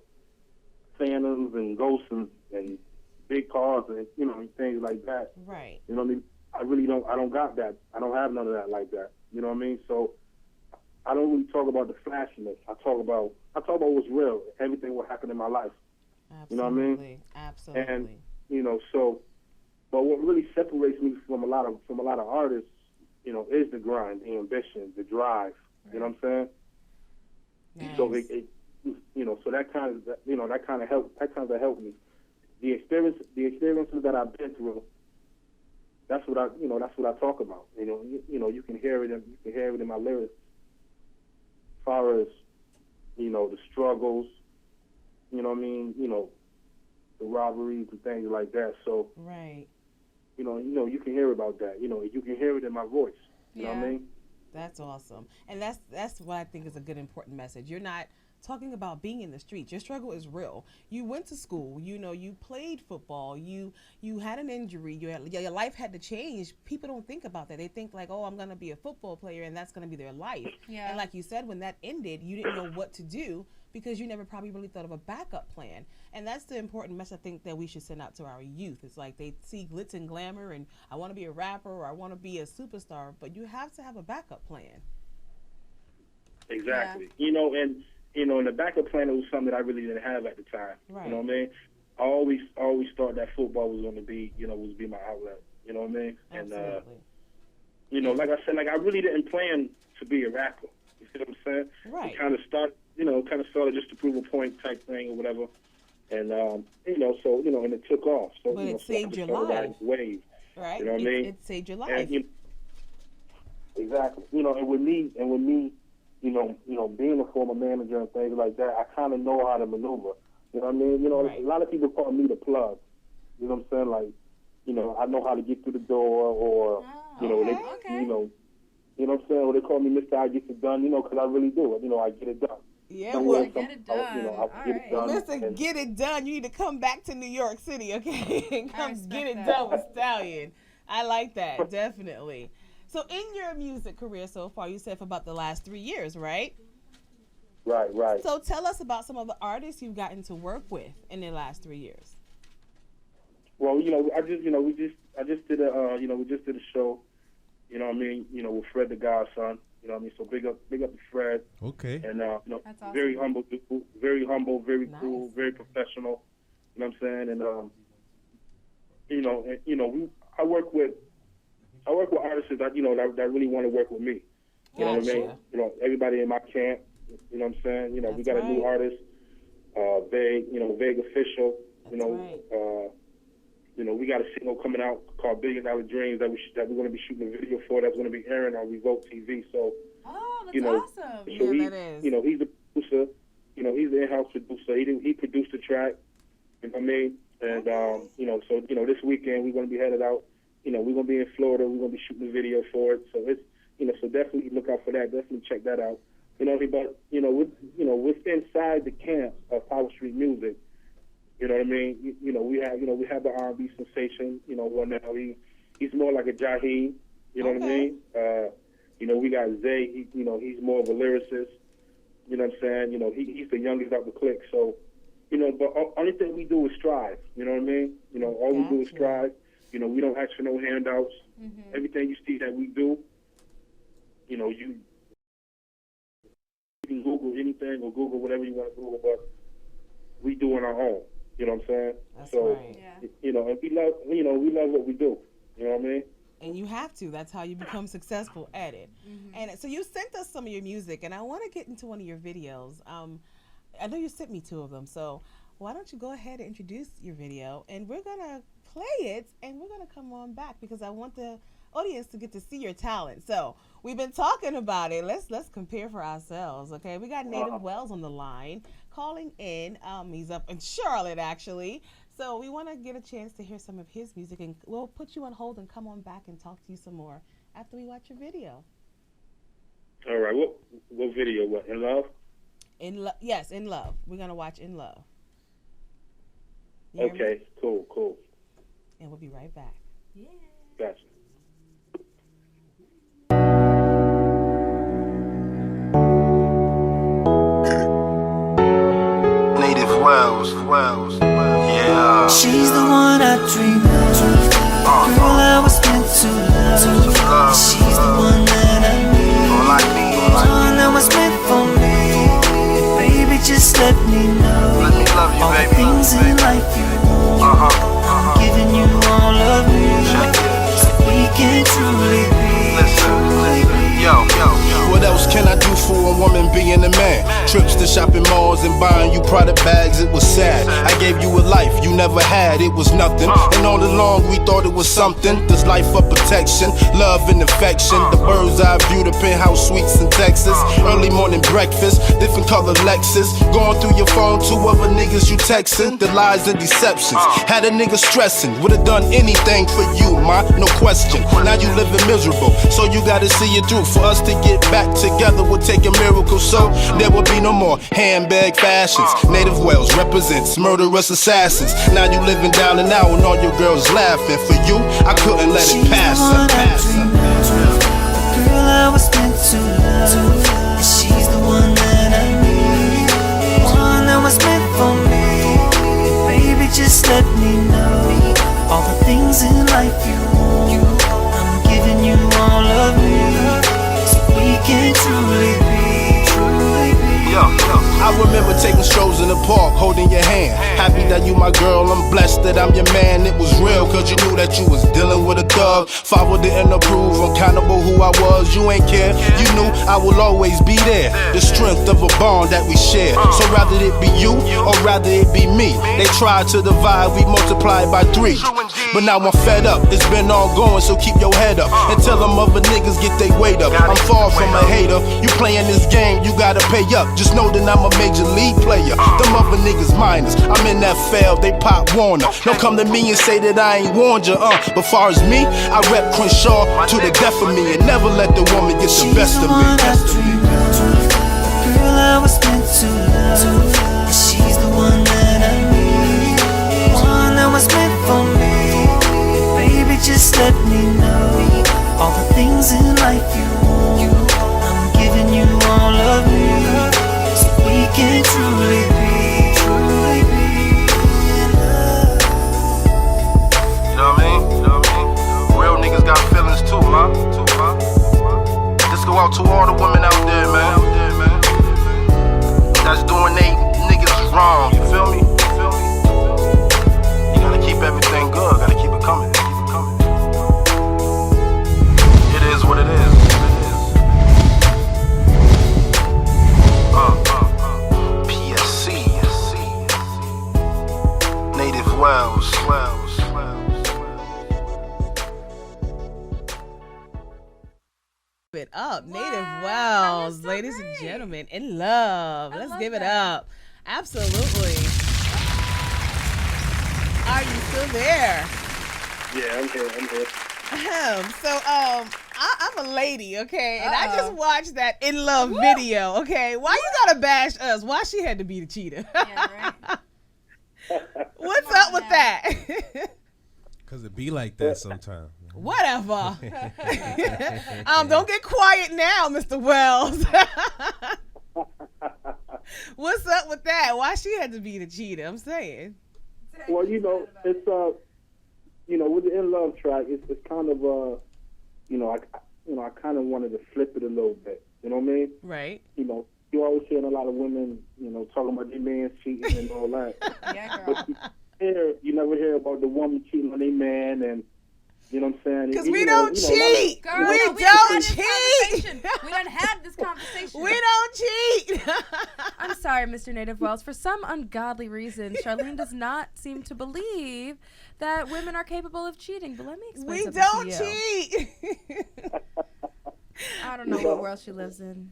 phantoms and ghosts and big cars and, you know, things like that? Right. You know what I mean? I really don't. I don't got that. I don't have none of that like that. You know what I mean? So I don't really talk about the flashiness. I talk about what's real. Everything what happened in my life. Absolutely. You know what I mean? Absolutely. And, you know, so, but what really separates me from a lot of artists, you know, is the grind, the ambition, the drive. Right. You know what I'm saying? Nice. So it you know, so that kind of helped me. The experiences that I've been through. That's what I talk about. You know, you can hear it in my lyrics. As far as, you know, the struggles, you know what I mean, you know, the robberies and things like that. So, right. You know, you can hear about that. You know, you can hear it in my voice. You know what I mean? That's awesome. And that's what I think is a good, important message. You're not talking about being in the streets. Your struggle is real. You went to school, you know, you played football, you had an injury, your life had to change. People don't think about that. They think like, oh, I'm going to be a football player and that's going to be their life. Yeah. And like you said, when that ended, you didn't know what to do because you never probably really thought of a backup plan. And that's the important message I think that we should send out to our youth. It's like they see glitz and glamour and I want to be a rapper or I want to be a superstar, but you have to have a backup plan. Exactly. Yeah. You know, and the backup plan was something that I really didn't have at the time. Right. You know what I mean? I always thought that football was going to be, you know, was be my outlet. You know what I mean? Absolutely. And, you know, like I said, like I really didn't plan to be a rapper. You see what I'm saying? Right. It kind of started just to prove a point type thing or whatever. And, you know, so, you know, and it took off. So, but you know, it saved your life. Wave. Right. You know what I mean? It saved your life. And, exactly. You know, and with me, you know, being a former manager and things like that, I kind of know how to maneuver. You know what I mean? You know, right. A lot of people call me the plug. You know what I'm saying? Like, you know, I know how to get through the door, or you know, you know what I'm saying? Or they call me Mr. I Get It Done. You know, because I really do it. You know, I get it done. Yeah, somewhere, well, get it done. You know, I can get it well, done. Mr. and- Get It Done, you need to come back to New York City, okay? And come respect get it that. done with Stallion. I like that, definitely. So in your music career so far, you said for about the last 3 years, right? Right. So tell us about some of the artists you've gotten to work with in the last 3 years. Well, you know, I just did a, we just did a show, you know what I mean, you know, with Fred the Godson, you know what I mean, so big up to Fred. Okay. And, you know, That's awesome. very humble, very Nice. cool, very professional, you know what I'm saying, and, I work with artists that, you know, that really want to work with me, you know what I mean, Gotcha. you know, everybody in my camp, you know what I'm saying, you know, we got That's a new right. artist, Vague Official, you know, right. you know, we got a single coming out called $1 Billion Dreams that we're going to be shooting a video for. That's going to be airing on Revolt TV. So, Oh, that's you know, awesome. so Yeah, that is. you know, he's the producer. You know, he's the in-house producer. He produced the track. You know what I mean? And you know, so you know, this weekend we're going to be headed out. You know, we're going to be in Florida. We're going to be shooting a video for it. So it's, you know, so definitely look out for that. Definitely check that out. You know, but you know, with inside the camp of Power Street Music. You know what I mean? You know, we have the R&B sensation. You know, one now he's more like a Jaheim. You know what I mean? You know, we got Zay. He's more of a lyricist. You know what I'm saying? You know, he's the youngest out the clique. So, you know, but only thing we do is strive. You know what I mean? You know, all we do is strive. You know, we don't ask for no handouts. Mm-hmm. Everything you see that we do, you know, you can Google anything or Google whatever you want to Google, but we do on our own. You know what I'm saying? That's so, right. Yeah. you know, and we love what we do. You know what I mean? And you have to. That's how you become successful at it. Mm-hmm. And so you sent us some of your music, and I want to get into one of your videos. I know you sent me 2 of them, so why don't you go ahead and introduce your video, and we're going to play it, and we're going to come on back because I want the audience to get to see your talent. So we've been talking about it. Let's compare for ourselves, okay? We got Native Wellz on the line calling in. He's up in Charlotte, actually. So we want to get a chance to hear some of his music, and we'll put you on hold and come on back and talk to you some more after we watch your video. All right. What video? What, In Love? Yes, In Love. We're going to watch In Love. You hear me? Okay. Cool. And we'll be right back. Gotcha. Native Wellz. Yeah. She's the one I dream of. Girl, I was meant to love. She's the one that I need. One that was meant for me. Baby, just let me know. Let me love you, all baby. the things in life you want. I'm giving you all of me. So we can truly be. Yo. What else can I do for a woman being a man? Trips to shopping malls and buying you product bags, it was sad. I gave you a life you never had, it was nothing. And all along we thought it was something. This life of protection, love and affection. The bird's eye view, the penthouse suites in Texas. Early morning breakfast, different color Lexus. Going through your phone, 2 other niggas you texting. The lies and deceptions, had a nigga stressing. Would've done anything for you, ma, no question. Now you living miserable, so you gotta see it through. For us to get back together would take a miracle, so there will be no more handbag fashions. Native Wellz represents murderous assassins. Now you living down and out and all your girls laughing. For you, I couldn't let it pass. Girl, I was meant to love. And she's the one that I need. One that was meant for me. Baby, just let me know all the things in life you want. I'm giving you all of me. We can truly be. Yo, I remember taking strolls in the park, holding your hand. Happy that you my girl, I'm blessed that I'm your man. It was real, cause you knew that you was dealing with a thug. Father didn't approve, uncountable who I was, you ain't care. You knew I will always be there. The strength of a bond that we share. So rather it be you, or rather it be me. They tried to divide, we multiplied by 3. But now I'm fed up, it's been all going, so keep your head up. And tell them other niggas get their weight up. I'm far from a hater, you playing this game, you gotta pay up. Just know that I'm a major league player. Them other niggas minors, I'm in that fail, they pop Warner. Don't come to me and say that I ain't warned you, But far as me, I rep Crenshaw to the death of me. And never let the woman get the best of me. Girl, Girl, I was meant to love, and she's the one that I need. One that was meant for me. Baby, just let me know all the things in life you want. I'm giving you all of me, so we can truly be in love. You know what I mean? You know what I mean? Real niggas got feelings too, man. Let's go out to all the women out there, man. That's doing they niggas wrong. You feel me? You gotta keep everything good. Gotta keep it coming. It is what it is. PSC. Native Wellz. It up, Wow, Native that Wellz, was so ladies and great. gentlemen, in love. Let's love give it that. up. Absolutely. Are you still there? Yeah, I'm here. So, I'm a lady, okay, and I just Uh-oh. watched that In Love video, okay. Why you gotta bash us? Why she had to be the cheater? Yeah, right. What's Come on up with now. that? Cause it be like that sometimes. Whatever. Don't get quiet now, Mr. Wellz. What's up with that? Why she had to be the cheater? I'm saying. Well, you know, it's with the In Love track, it's kind of I kind of wanted to flip it a little bit. You know what I mean? Right. You know, you always hearing a lot of women, talking about their man cheating and all that. Yeah, girl. But you never hear about the woman cheating on their man, and you know what I'm saying? Because we don't cheat. Girl, we no, don't had this cheat. conversation. We done had this conversation. We don't cheat. I'm sorry, Mr. Native Wellz. For some ungodly reason, Charlene does not seem to believe that women are capable of cheating. But let me explain We something don't to you. cheat. I don't know what world she lives in.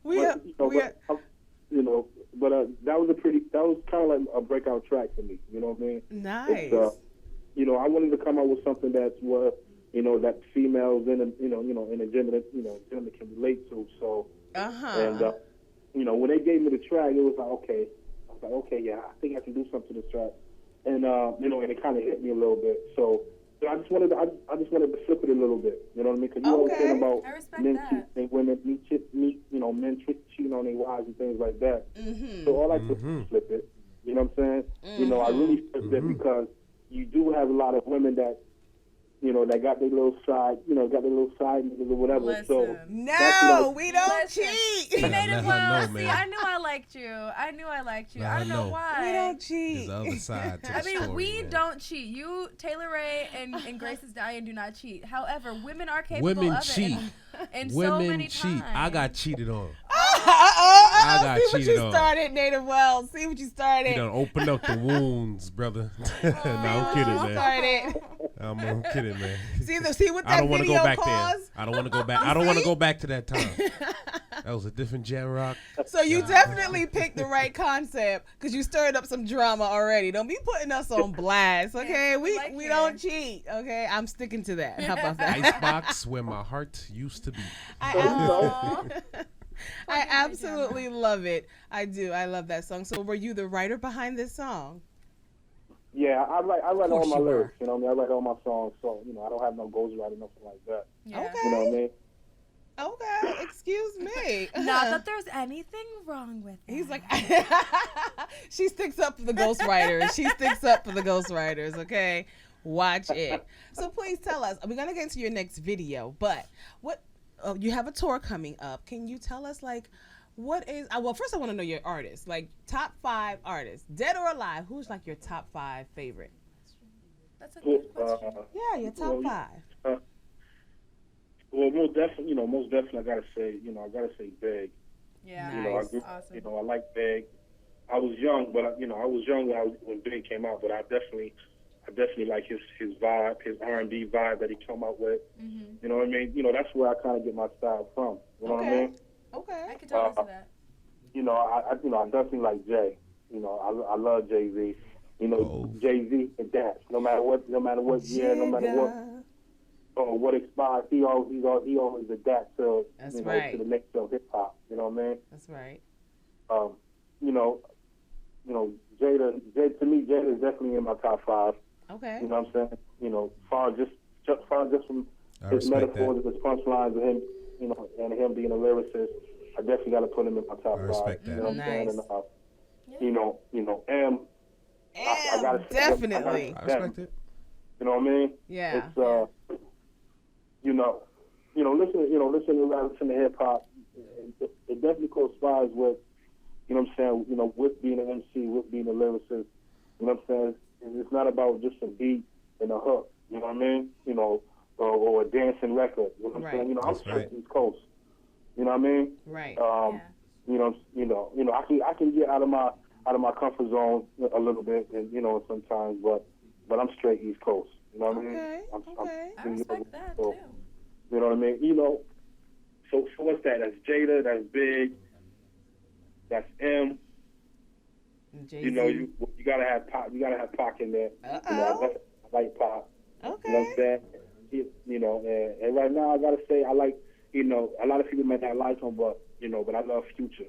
That was kind of like a breakout track for me. You know what I mean? Nice. I wanted to come out with something that's where, that females in the gender, gender can relate to. So, and when they gave me the track, it was like, okay. I was like, okay, yeah, I think I can do something to this track, and and it kind of hit me a little bit. So I just wanted to flip it a little bit. You know what I mean? Because you always hear about I respect men that. cheating, women men cheating on their wives and things like that. So all I did was flip it. You know what I'm saying? I really flipped it because you do have a lot of women that, that got their little side, niggas or whatever. Listen. So No, we don't Listen. cheat. See, Native Let her Wellz, know, see, man. I knew I liked you. I Let don't her know know. why. We don't There's cheat. the other side to the I mean, story, we man. don't cheat. You, Taylor-Rey, and GraceTheStallion do not cheat. However, women are capable Women of cheat. it. And so Women many cheat. times. I got cheated on. I got see what cheated you on. started, Native Wellz. See what you started. You done opened up the wounds, brother. No, I'm kidding, man. Started. I'm kidding, man. See what that I don't want to video go back caused? there. I don't want to go back. I don't want to go back to that time. That was a different JamRock. So you definitely picked the right concept because you stirred up some drama already. Don't be putting us on blast, okay? We like we it. don't cheat, okay? I'm sticking to that. How about that? Icebox where my heart used to be. I absolutely love it. I do. I love that song. So were you the writer behind this song? Yeah, I write all my you were. lyrics. You know what I mean? I write all my songs, so I don't have no ghostwriter, nothing like that. Yeah. Okay. You know what I mean? Okay. Excuse me. Not that there's anything wrong with it. He's like, she sticks up for the ghostwriters. She sticks up for the ghostwriters, okay? Watch it. So please tell us, we're going to get into your next video, but you have a tour coming up. Can you tell us, what is, well, first I want to know your artists, top 5 artists, dead or alive, who's your top 5 favorite? That's a good question. Yeah, your top 5. Well, most definitely, I gotta say Big. Yeah, Nice. I grew, awesome. I like Big. I was young, but I was young when Big came out. But I definitely like his vibe, his R&B vibe that he came out with. Mm-hmm. You know what I mean? That's where I kind of get my style from. You know what I mean? Okay. I can totally see that. I definitely like Jay. I love Jay-Z. Jay-Z and that. No matter what year, no matter what. or what inspired. He always adapt to That's to right. the next of hip hop. You know what I mean? That's right. You know, Jada to me, Jada is definitely in my top 5. Okay. You know what I'm saying? You know, far just from I his respect metaphors and his punchlines and him, and him being a lyricist, I definitely got to put him in my top 5. I respect that. You know what I'm saying? Nice. And I gotta say, definitely. I respect it. You know what I mean? Yeah. It's listen to hip hop. It definitely corresponds with, you know what I'm saying, with being an MC, with being a lyricist. You know what I'm saying? It's not about just a beat and a hook. You know what I mean? Or a dancing record. You know what I'm saying? I'm from East Coast. You know what I mean? Right. I can get out of my comfort zone a little bit, and sometimes, but I'm straight East Coast. You know what I mean? Okay. I respect that so, too. You know what I mean? So what's that? That's Jada. That's Big. That's M. Jay-Z. You gotta have Pop. You gotta have Pac in there. I like Pop. Okay. You know what I'm saying? And right now I gotta say I like. A lot of people may not like him, but I love Future.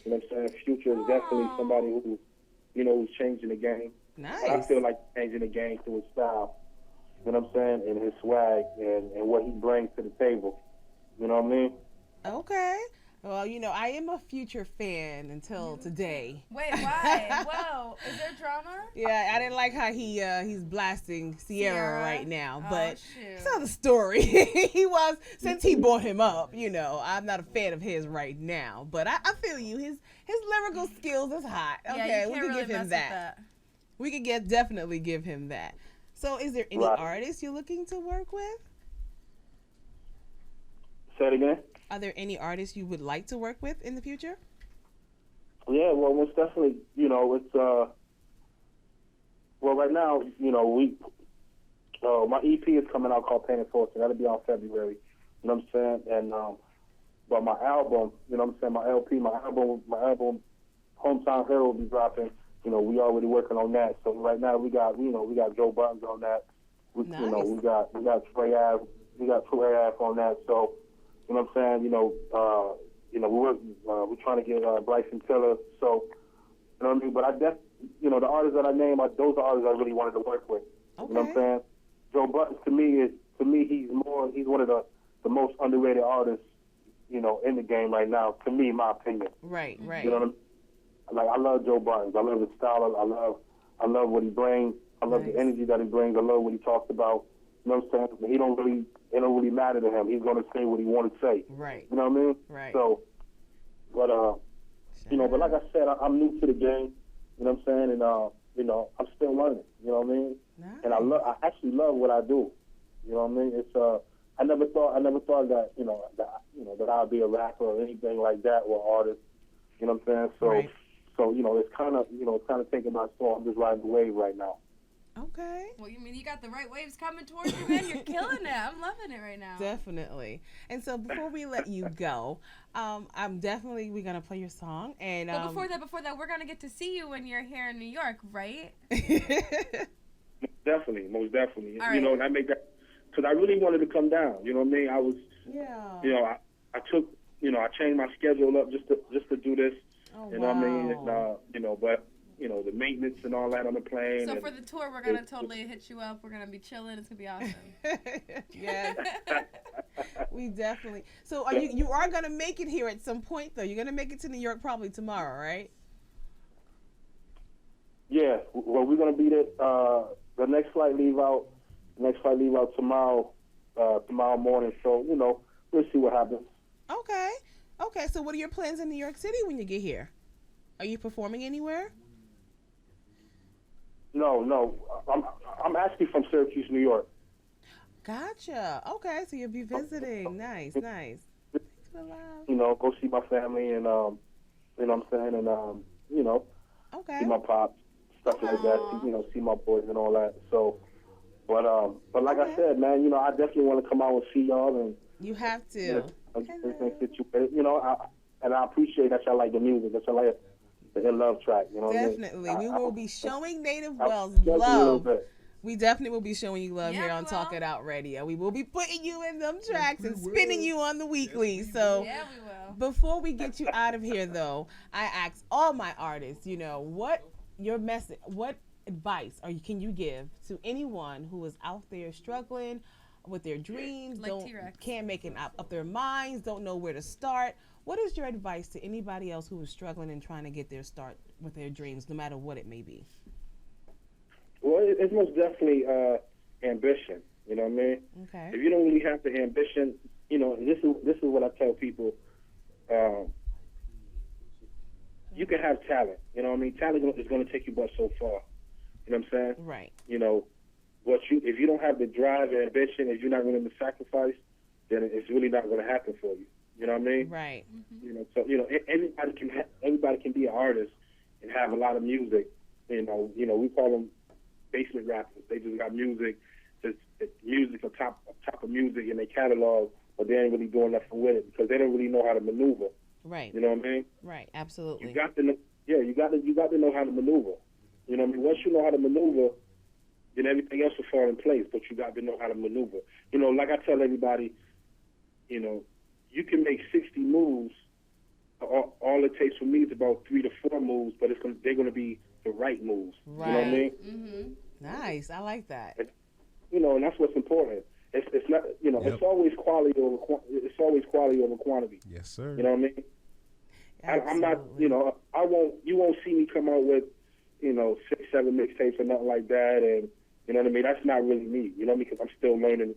You know what I'm saying? Future is definitely somebody who, who's changing the game. Nice. And I feel like changing the game through his style. You know what I'm saying? And his swag and what he brings to the table. You know what I mean? Okay. Well, I am a Future fan until today. Wait, why? Whoa, is there drama? Yeah, I didn't like how he's blasting Sierra right now, but shoot. it's another story. Since he brought him up, I'm not a fan of his right now, but I feel you. His lyrical skills is hot. Okay, you we can't can really give him mess with that. We can definitely give him that. So, is there any artists you're looking to work with? Say it again. Are there any artists you would like to work with in the future? Yeah, well, most definitely. It's right now, my EP is coming out called Pain and Fortune. That'll be on February. You know what I'm saying? And but my album, you know what I'm saying, my LP, my album, Hometown Hero will be dropping. We already working on that. So right now we got Joe Buttons on that. Nice. We got Trey Ave, on that. So. You know what I'm saying? We're trying to get Bryson Tiller. So, you know what I mean? But the artists that I named, those are artists I really wanted to work with. Okay. You know what I'm saying? Joe Buttons he's one of the most underrated artists, in the game right now. To me, my opinion. Right. You know what I mean? Like I love Joe Buttons. I love his style. I love what he brings. I love the energy that he brings. I love what he talks about. You know what I'm saying? But it don't really matter to him. He's going to say what he want to say. Right. You know what I mean? Right. So, but but like I said, I'm new to the game. You know what I'm saying? And I'm still learning. You know what I mean? Nice. And I actually love what I do. You know what I mean? It's I never thought that that I'd be a rapper or anything like that or artist. You know what I'm saying? So Right. so it's kind of thinking about I'm just riding the wave right now. Okay. Well, you mean you got the right waves coming towards you, man? You're killing it. I'm loving it right now. Definitely. And so before we let you go, we're gonna play your song. And but before that, we're gonna get to see you when you're here in New York, right? Definitely, most definitely. All right. And I make that because I really wanted to come down. You know what I mean? I was, I took, I changed my schedule up just to do this. Oh, you know what I mean? And, but the maintenance and all that on the plane. So for the tour, we're gonna totally hit you up. We're gonna be chilling. It's gonna be awesome. Yes. We definitely. So you are gonna make it here at some point, though. You're gonna make it to New York probably tomorrow, right? Yeah. Well, we're gonna be there. The next flight leave out tomorrow. Tomorrow morning. So we'll see what happens. Okay. So what are your plans in New York City when you get here? Are you performing anywhere? No. I'm actually from Syracuse, New York. Gotcha. Okay, so you'll be visiting. Nice. Thanks for love. Go see my family and you know what I'm saying, and okay. see my pops, stuff like that. See my boys and all that. So, but like I said, man, I definitely want to come out and see y'all and. You have to. And I appreciate that y'all like the music, that y'all like the In Love track. Definitely. We will be showing Native Wellz love. We definitely will be showing you love Yeah, here we on will. Talk It Out Radio. We will be putting you in them tracks and spinning you on the weekly. So Yeah, we will. before we get you out of here, though, I ask all my artists, what your message, what advice can you give to anyone who is out there struggling with their dreams, Like T-Rex. can't make it up their minds, don't know where to start? What is your advice to anybody else who is struggling and trying to get their start with their dreams, no matter what it may be? Well, it's most definitely ambition. You know what I mean? Okay. If you don't really have the ambition, this is what I tell people. You can have talent. You know what I mean? Talent is going to take you but so far. You know what I'm saying? Right. If you don't have the drive and ambition, if you're not willing to sacrifice, then it's really not going to happen for you. You know what I mean? Right. So everybody can be an artist and have a lot of music. We call them basement rappers. They just got music, just music on top of music in their catalog, but they ain't really doing nothing with it because they don't really know how to maneuver. Right. You know what I mean? Right. Absolutely. You got to know. Yeah, you got to know how to maneuver. You know what I mean? Once you know how to maneuver, then everything else will fall in place. But you got to know how to maneuver. Like I tell everybody, you can make 60 moves. All it takes for me is about 3 to 4 moves, but they're going to be the right moves. Right. You know what I mean? Mm-hmm. Nice. I like that. And that's what's important. It's not. It's always quality over quantity. Yes, sir. You know what I mean? I'm not. You won't see me come out with 6, 7 mixtapes or nothing like that, and you know what I mean. That's not really me. You know what I mean? Because I'm still learning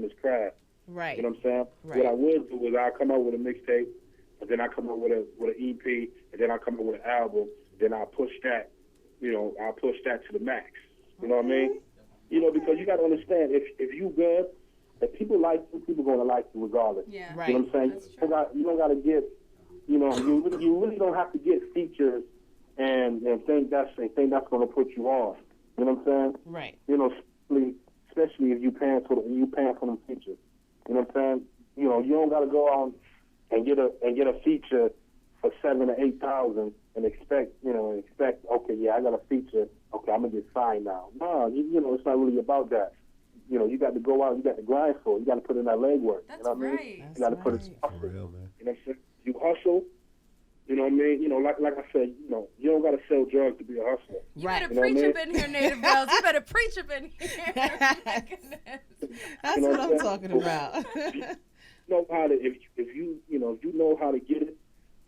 this craft. Right. You know what I'm saying? Right. What I would do is I'll come out with a mixtape, and then I come out with an EP, and then I come out with an album. Then I'll push that. I'll push that to the max. You know what I mean? Because you got to understand, if you good, if people like you, people going to like you regardless. Yeah. Right. You know what I'm saying? You don't got to get, you really don't have to get features and think that's going to put you on. You know what I'm saying? Right. Especially if you paying for them features. You know what I'm saying? You don't got to go on and get a feature for 7,000 or 8,000 and expect okay, yeah, I got a feature. Okay, I'm gonna get signed now. No, it's not really about that. You got to go out. You got to grind for it. You got to put in that legwork. That's you know what I right. mean? You got to put it For real, man. You know what I'm saying? You hustle. You know what I mean? Like I said, you don't got to sell drugs to be a hustler. You Right. better You know what I preach mean? up in here, Native Wellz. You better preach up in here. My goodness. That's know what what I'm I'm talking saying? about. Know how to if you know how to get it,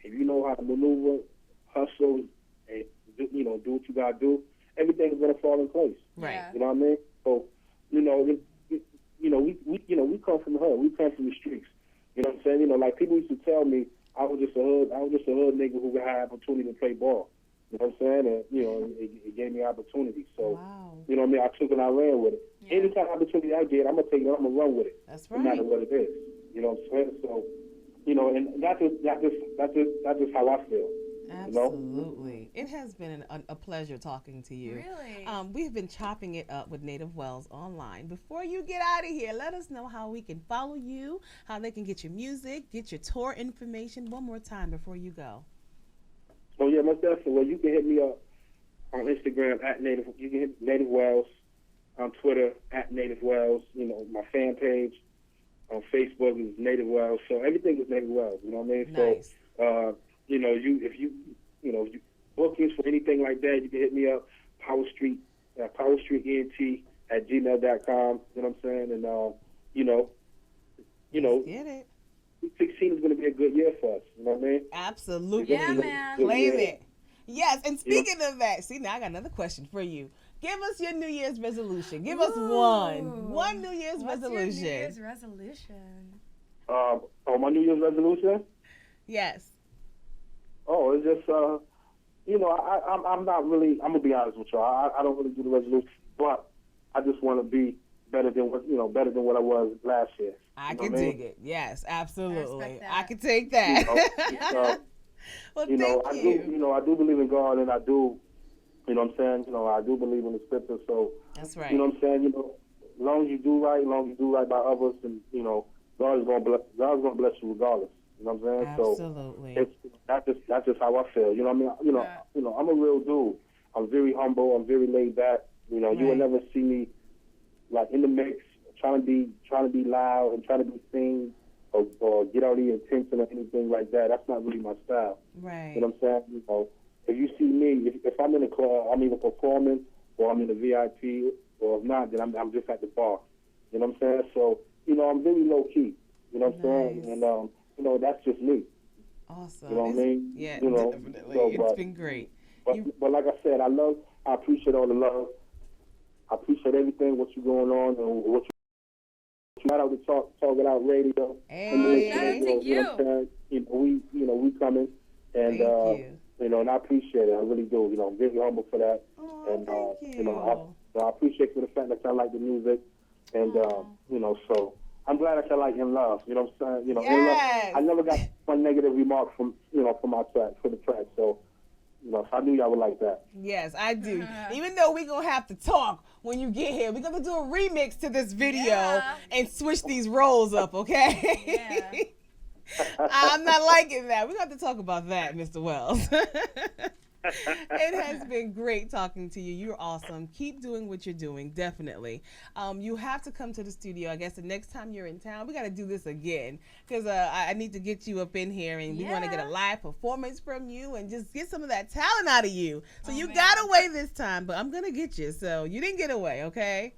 if you know how to maneuver, hustle, and do what you gotta do, everything is gonna fall in place. Right. Yeah. You know what I mean? So, we come from the hood. We come from the streets. You know what I'm saying? Like people used to tell me I was just a hood nigga who had opportunity to play ball. You know what I'm saying? And it gave me opportunity. So Wow. you know what I mean? I took it and I ran with it. Yeah. Any kind of opportunity I get, I'm gonna take it, I'm gonna run with it. That's No right. matter what it is. You know what I'm saying? So, and that's just how I feel. Absolutely. It has been a pleasure talking to you. Really? We've been chopping it up with Native Wellz online. Before you get out of here, let us know how we can follow you, how they can get your music, get your tour information one more time before you go. Oh yeah, most definitely. Well, you can hit me up on Instagram at Native. You can hit Native Wellz, on Twitter at Native Wellz. My fan page on Facebook is Native Wellz. So everything is Native Wellz. You know what I mean? Nice. So if you bookings for anything like that, you can hit me up Power Street ENT at gmail.com. You know what I'm saying? And Get it. 2016 is going to be a good year for us. You know what I mean? Absolutely. Yeah, man. Claim it. Yes, and speaking of that, see, now I got another question for you. Give us your New Year's resolution. Give us one New Year's What's resolution. your New Year's resolution? My New Year's resolution? Yes. Oh, it's just, I'm not really, I'm going to be honest with y'all. I don't really do the resolution, but I just want to be better than what I was last year. I You know can what I mean? dig it. Yes, absolutely. respect that. I can take that. Well, thank you. I do believe in God, and I do, you know what I'm saying? I do believe in the scripture, so, That's right. you know what I'm saying? As long as you do right by others, and, God is going to bless you regardless. You know what I'm saying? Absolutely. So that's just how I feel. You know what I mean? I'm a real dude. I'm very humble. I'm very laid back. You know, you will never see me like in the mix, trying to be loud and trying to be seen or get all the attention or anything like that. That's not really my style. Right. You know what I'm saying? You know, if you see me, if I'm in a club, I'm either performing or I'm in a VIP, or if not, then I'm just at the bar. You know what I'm saying? So, you know, I'm very low key. You know what I'm saying? And you know, that's just me. Awesome. You know what I mean? Yeah, you know, definitely. So, It's been great. But like I said, I appreciate all the love. I appreciate everything, what you're going on, and what you shout out to Talkitout Radio. Hey, shout out to you know what I'm saying? We coming, and you know, and I appreciate it. I really do. You know, I'm very humble for that. And you know, I appreciate for the fact that y'all like the music, and you know, so I'm glad that y'all like In Love. You know what I'm saying? You know, In Love, I never got one negative remark from my track for the track. So. You know, so I knew y'all would like that. Yes, I do. Even though we're going to have to talk when you get here, we're going to do a remix to this video and switch these roles up, okay? I'm not liking that. We're going to have to talk about that, Mr. Wellz. It has been great talking to you. You're awesome. Keep doing what you're doing, definitely. You have to come to the studio. I guess the next time you're in town, we got to do this again because I need to get you up in here, and we want to get a live performance from you and just get some of that talent out of you. So you got away this time, but I'm going to get you. So you didn't get away, okay?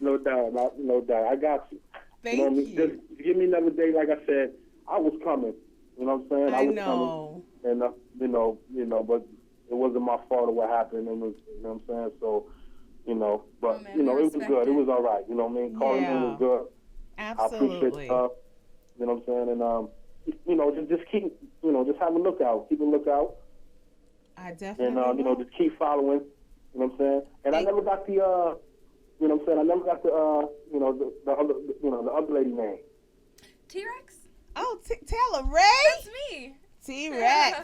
No doubt. No doubt. I got you. Thank you. Just give me another day. Like I said, I was coming. You know what I'm saying? I was know. Coming, and but it wasn't my fault of what happened. It was, you know what I'm saying? So, you know, but it was good. It was all right. You know what I mean? Calling in was good. Absolutely. I appreciate stuff. You know what I'm saying? And you know, just keep, just have a lookout. Keep a lookout. I definitely. And you know, just keep following. You know what I'm saying? And I never got the, you know what I'm saying? I never got the, the other lady name. T-Rex. Oh, Taylor-Rey? That's me. T-Rex.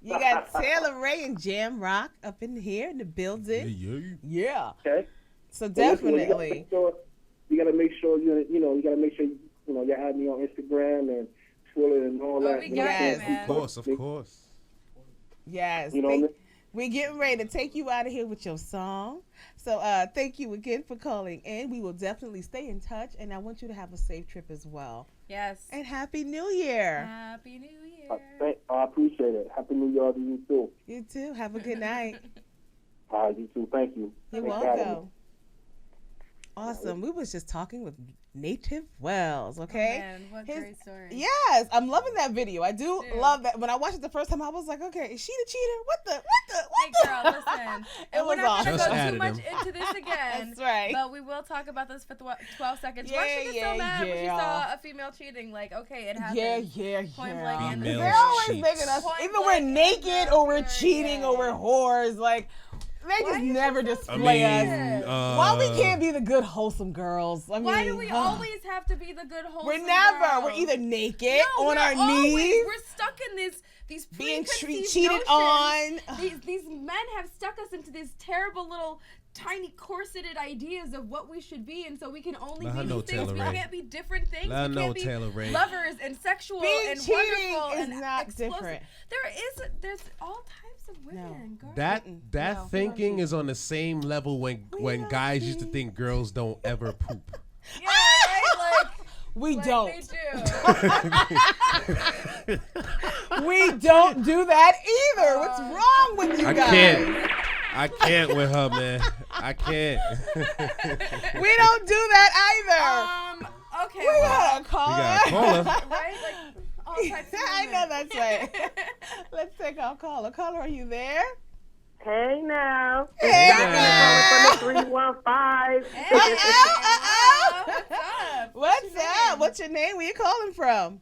You got Taylor-Rey and JamRock up in here in the building. Yeah. Okay. So definitely. You gotta make sure you add me on Instagram and Twitter and all that. Yes. Of course. Yes. You know what I mean? We're getting ready to take you out of here with your song. So thank you again for calling in. We will definitely stay in touch, and I want you to have a safe trip as well. Yes. And Happy New Year. Happy New Year. I appreciate it. Happy New Year to you, too. You too. Have a good night. You too. Thank you. You're welcome. Awesome. We was just talking with Native Wellz, okay? Oh, man, what great story. Yes, I'm loving that video. I do love that. When I watched it the first time, I was like, okay, is she the cheater? What the? Hey, girl, listen. It was we're not going to awesome. go too much into this again. That's right. But we will talk about this for 12 seconds. Yeah, Russia gets so mad when she saw a female cheating. Like, okay, it happens. Point blank. They're always making us, either we're naked or we're cheating or we're whores. Like, they just never display us. Why we can't be the good, wholesome girls? I mean, why do we always have to be the good, wholesome We're never. girls? We're either naked on our always, knees. We're stuck in these being cheated notions. on. These men have stuck us into these terrible little tiny corseted ideas of what we should be, and so we can only be these things. We can't be different things. We can't be lovers and sexual and wonderful and not explosive. different. There's all types of women. No. That thinking is on the same level when guys used to think girls don't ever poop. Yeah, right? We like don't. They do. We don't do that either. What's wrong with you guys? I can't with her, man. I can't. We don't do that either. Okay. We got a caller. We got a caller. Right? Like all types of I know that's right. Let's take our caller. Caller, are you there? Hey now. Hey now. From the 315. What's up? What's your name? Where you calling from?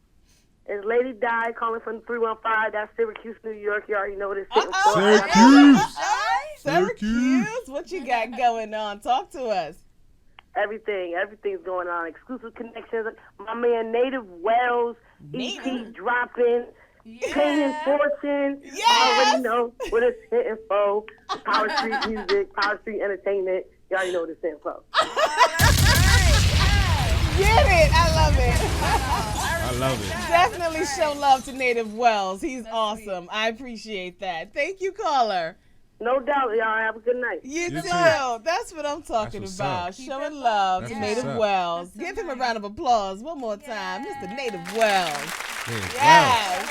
It's Lady Di calling from 315. That's Syracuse, New York. You already know what it's sitting for. Syracuse. What you got going on? Talk to us. Everything's going on. Exclusive connections. My man Native Wellz, EP dropping. Paying fortune. I already know what it's hitting for. Power Street Music, Power Street Entertainment. You already know what it's hitting for. Get it. I love it. I love it. Definitely show love to Native Wellz. He's awesome. I appreciate that. Thank you, caller. No doubt, y'all. Have a good night. You too. too. That's what I'm talking That's what's about. up. Showing love That's to what's Native up. Wellz. That's so Give him a nice. round of applause one more time. Mr. Native Wellz. Native Yes.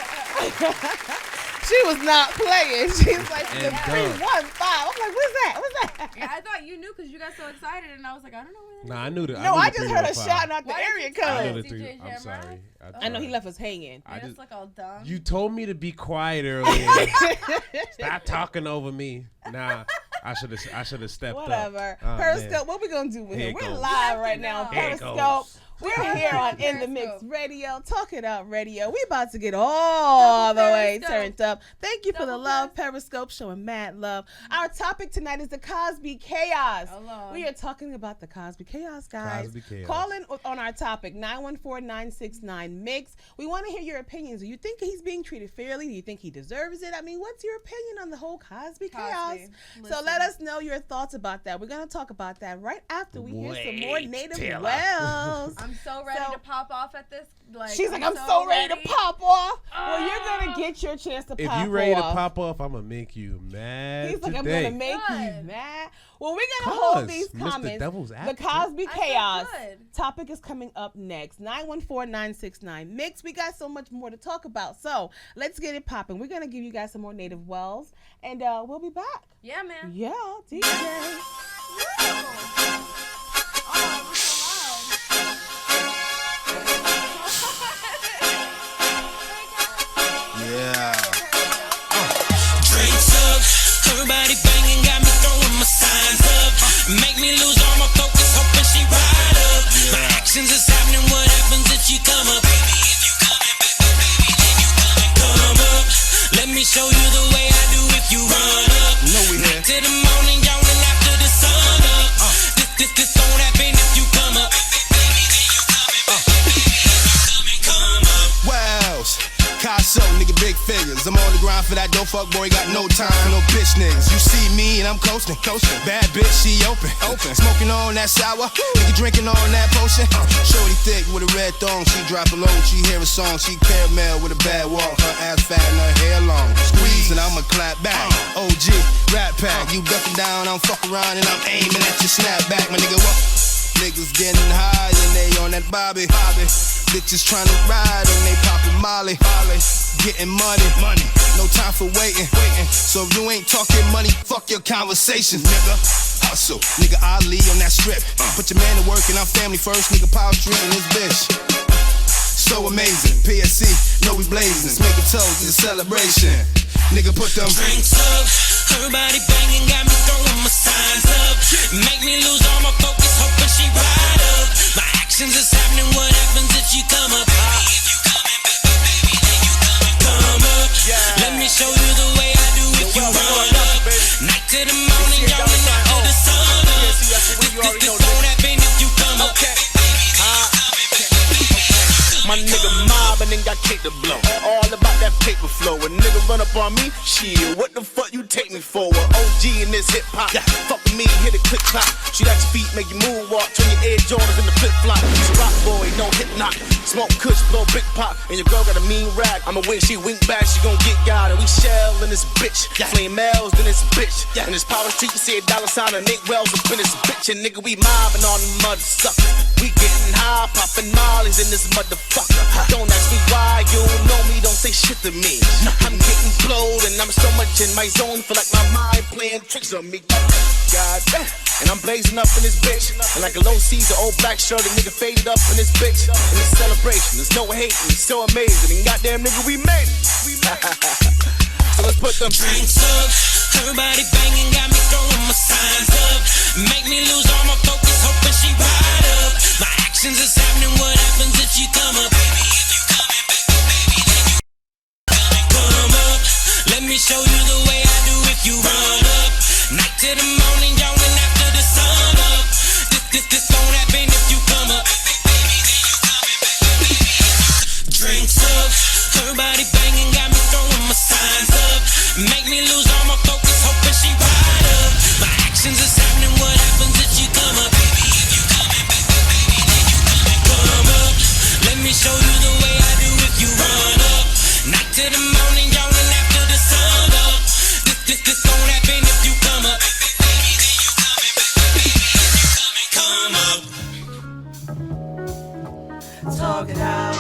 She was not playing. She's like, And 3, 1, 5. I'm like, what's that? What's that? Yeah, I thought you knew because you got so excited, and I was like, I don't know where that Nah, I knew that. No, I the just heard her 315. shouting out the Why did area you tell I code. know the DJ 3. I'm JamRock? sorry. I know he left us hanging. I That's just, like all dumb. you told me to be quiet earlier. Stop talking over me. Nah, I should have stepped Whatever. up. Oh, Periscope, man. what we gonna do with Here him? it We're goes. live right now on Here it Periscope. goes. We're here on In the Mix Periscope. Radio, Talkitout Radio. We about to get all the way Periscope. turned up. Thank you for the Double love, Periscope, showing mad love. Our topic tonight is the Cosby Chaos. Hello. We are talking about the Cosby Chaos, guys. Cosby Chaos. Call in on our topic, 914-969-MIX. We want to hear your opinions. Do you think he's being treated fairly? Do you think he deserves it? I mean, what's your opinion on the whole Cosby chaos? So Listen. let us know your thoughts about that. We're going to talk about that right after we hear some more Wait, Native Taylor. Wellz. I'm so ready to pop off at this. Like, She's like, I'm so ready to pop off. Well, you're going to get your chance to If pop off. you ready to pop off, I'm gonna make you mad He's like, today. I'm going to make you Good. mad. Well, we're going to hold Cause these Mr. comments. Devil's The advocate. Cosby I feel chaos good. topic is coming up next. 914-969-MIX. We got so much more to talk about. So let's get it popping. We're going to give you guys some more Native Wellz, and we'll be back. Yeah, man. Yeah, DJ. Oh, we're so Yeah. Drinks up, everybody banging, got me throwing my signs up. Make me lose all my focus, hoping she ride up. My actions is happening, what happens if you come up? Come up, let me show you the way I do if you run up. Know we here. To the morning, yawning after the sun up. This don't happen if you come up. Come up. Wells, Casso, nigga, big figures. I'm on the grind for that dope fuck boy, got no time for no bitch niggas. You see me and I'm coasting. Bad bitch, she open. Smoking on that sour, nigga drinking on that potion. Shorty thick with a red thong, she drop a low, she hear a song, she caramel with a bad walk, her ass fat and her hair long. Squeeze and I'ma clap back. OG, rap pack, you ducking down, I'm fuck around and I'm aiming at your snapback, my nigga. What? Niggas getting high and they on that Bobby. Bitches trying to ride and they popping Molly. Getting money. No time for waiting. So if you ain't talking money, fuck your conversations, nigga. Hustle, nigga Ali on that strip. Put your man to work and I'm family first, nigga. Power Street and this bitch. So amazing, PSC, know we blazing. Making toes, it's a celebration. Nigga, put them Drinks up, everybody banging, got me throwing my signs up. Make me lose all my focus, hoping she ride up. My actions is happening, what happens if you come up? Come up, let me show you the way I do if you run up. Night to the morning, yawning after the sun up. This don't happen if you come up. My nigga mobbing and got cake to blow. All about that paper flow. A nigga run up on me, shit, what the fuck you take me for? A OG in this hip hop. Fuck with me, hit a click clock. Shoot at your feet, make you moonwalk. Turn your Air Jordans into flip flop. He's a rock boy, no hip knock. Smoke kush, blow big pop. And your girl got a mean rag. I'ma wink, she wink back, she gon' get God. And we shell in this bitch. Flame L's in this bitch. In this Power Street, you see a dollar sign of Native Wellz up in this bitch. And nigga, we mobbing on the mother sucker. We getting high, popping mollies in this motherfucker. Don't ask me why, you don't know me, don't say shit to me. I'm getting blowed and I'm so much in my zone. Feel like my mind playing tricks on me. God damn. And I'm blazing up in this bitch. And like a low Caesar, old black shirt, a nigga faded up in this bitch. In this celebration, there's no hate, and it's so amazing. And goddamn nigga, we made it. So let's put them Drinks up, everybody banging, got me throwing my signs up. Make me lose all my focus, hoping she ride up. My actions is happening, what happens if you come up? Come up, let me show you the way I do if you run up. Night to the morning, yawning after the sun up. This don't happen if you come up. Drinks up, everybody banging, got me throwing my signs up. Make me lose all my focus, hoping she ride up. My actions is happening, what happens if you Talk it out.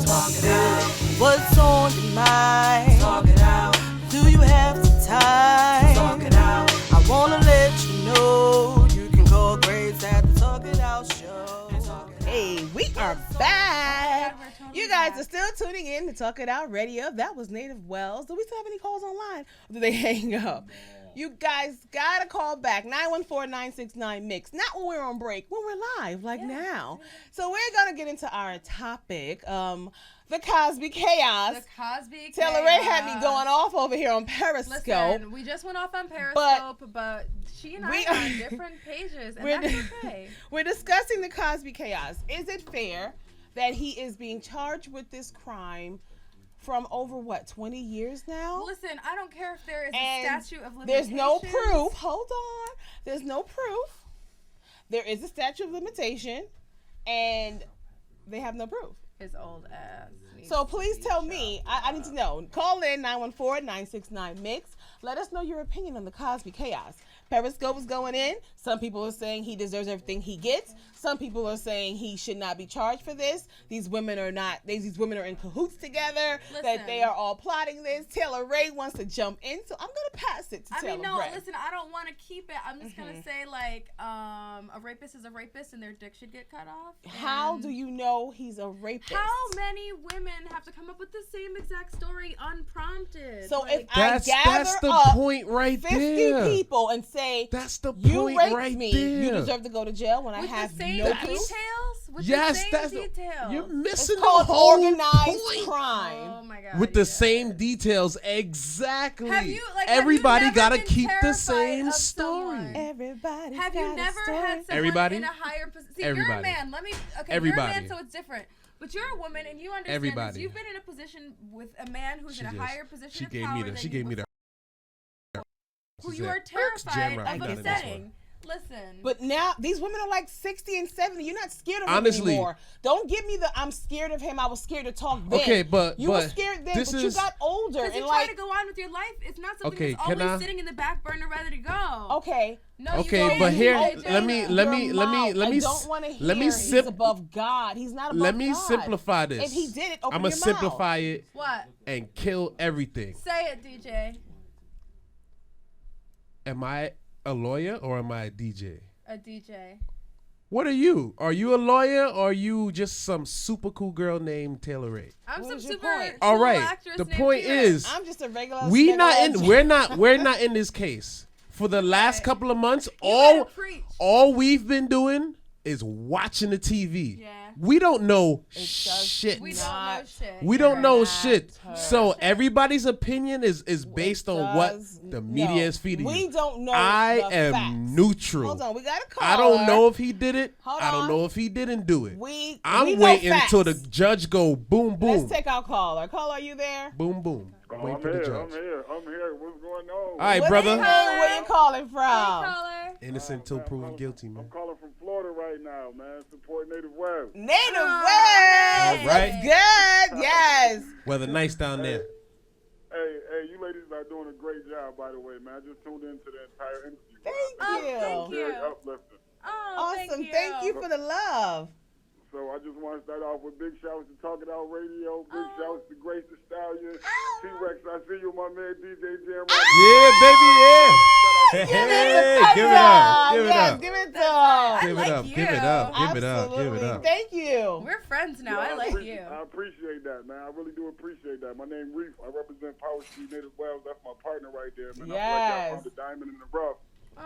Talk it out. What's on your mind? Talk it out. Do you have the time? Talk it out. I wanna let you know you can call Grace at the Talk It Out show. Hey, we are back. You guys are still tuning in to Talk It Out Radio. That was Native Wellz. Do we still have any calls online? Or do they hang up? You guys gotta call back 914-969-MIX. Not when we're on break, when we're live, like now. So we're gonna get into our topic, the Cosby chaos. The Cosby Taylor-Rey had me going off over here on Periscope. Listen, we just went off on Periscope, but she and I are on different pages, and that's okay. We're discussing the Cosby chaos. Is it fair that he is being charged with this crime from over, 20 years now? Listen, I don't care if there is a statute of limitations. There's no proof. Hold on. There's no proof. There is a statute of limitation, and they have no proof. His old ass. So please tell me, I need to know. Call in 914-969-MIX. Let us know your opinion on the Cosby chaos. Periscope is going in. Some people are saying he deserves everything he gets. Some people are saying he should not be charged for this. These women are not. These women are in cahoots together. Listen. That they are all plotting this. Taylor-Rey wants to jump in, so I'm gonna pass it to Taylor-Rey. Listen, I don't want to keep it. I'm just gonna say a rapist is a rapist, and their dick should get cut off. How do you know he's a rapist? How many women have to come up with the same exact story unprompted? So if That's I gather the up point right 50 there. people and say, that's the you point raped right me, there. you deserve to go to jail when I with have the same no proof. details? With Yes, the same that's details. you're missing It's the called whole organized point. crime. Oh my god. With the same details, exactly. Have you, Everybody have you gotta never keep been the terrified same of story. someone? Everybody. Have you never had someone Everybody? in a higher position? See, Everybody. you're a man. You're a Everybody. man, so it's different. But you're a woman, and you understand Everybody. this. You've been in a position with a man who's in a higher position She of gave power me the. than She you gave me before, the. who She you said, are terrified JamRock, of you got it, upsetting. Listen. But now these women are like 60 and 70. You're not scared of him Honestly. anymore. Don't give me the I'm scared of him. I was scared to talk then. Okay, but you were scared then, this but you is- got older Because and you try like to go on with your life. It's not something Okay, that's can always I- sitting in the back burner ready to go. okay. No, you Okay, don't. but here, DJ. let me I don't want to hear he's above God. He's not above Let me God. simplify this. If he did it, open I'm gonna your simplify mouth. it What? and kill everything. Say it, DJ. Am I a lawyer or am I a DJ? A DJ. What are you? Are you a lawyer or are you just some super cool girl named Taylor-Rey? I'm What some is your super point? All cool right. actress The named point Kira. is, I'm just a regular. we're not in this case. For the last couple of months, all we've been doing is watching the TV. Yeah. We don't know shit. We don't know shit. We don't know Not shit. her. So everybody's opinion is based on what the media is feeding We you. don't know. I the am facts. neutral. Hold on, we got a caller. I don't know if he did it. Hold I don't on. know if he didn't do it. We I'm know waiting facts. until the judge go boom boom. Let's take our caller. Caller, are you there? Boom boom. I'm Wait for the here. judge. I'm here. What's going on? All right, What brother. name, where you calling from? Caller. Innocent till proven guilty, man. I'm calling from Florida right now, man. Support Native Wellz. Native Wellz. All right. Good. Yes. Weather nice down there. Hey, you ladies are doing a great job, by the way, man. I just tuned into the entire interview. Thank you. Thank you. Very uplifting. Oh, Awesome. Thank you for the love. So I just want to start off with big shouts to Talkitout Radio. Big shouts to GraceTheStallion. T-Rex, I see you, my man, DJ JamRock. Yeah, baby, yeah. Hey, give it up. Give it Yes, up. give it to him. Give it up. Give it up. Give it up. Give it up. Thank you. We're friends now. I like you. I appreciate that, man. I really do appreciate that. My name Reef. I represent Power Street Native Wellz. That's my partner right there, man. I feel like y'all found the diamond in the rough.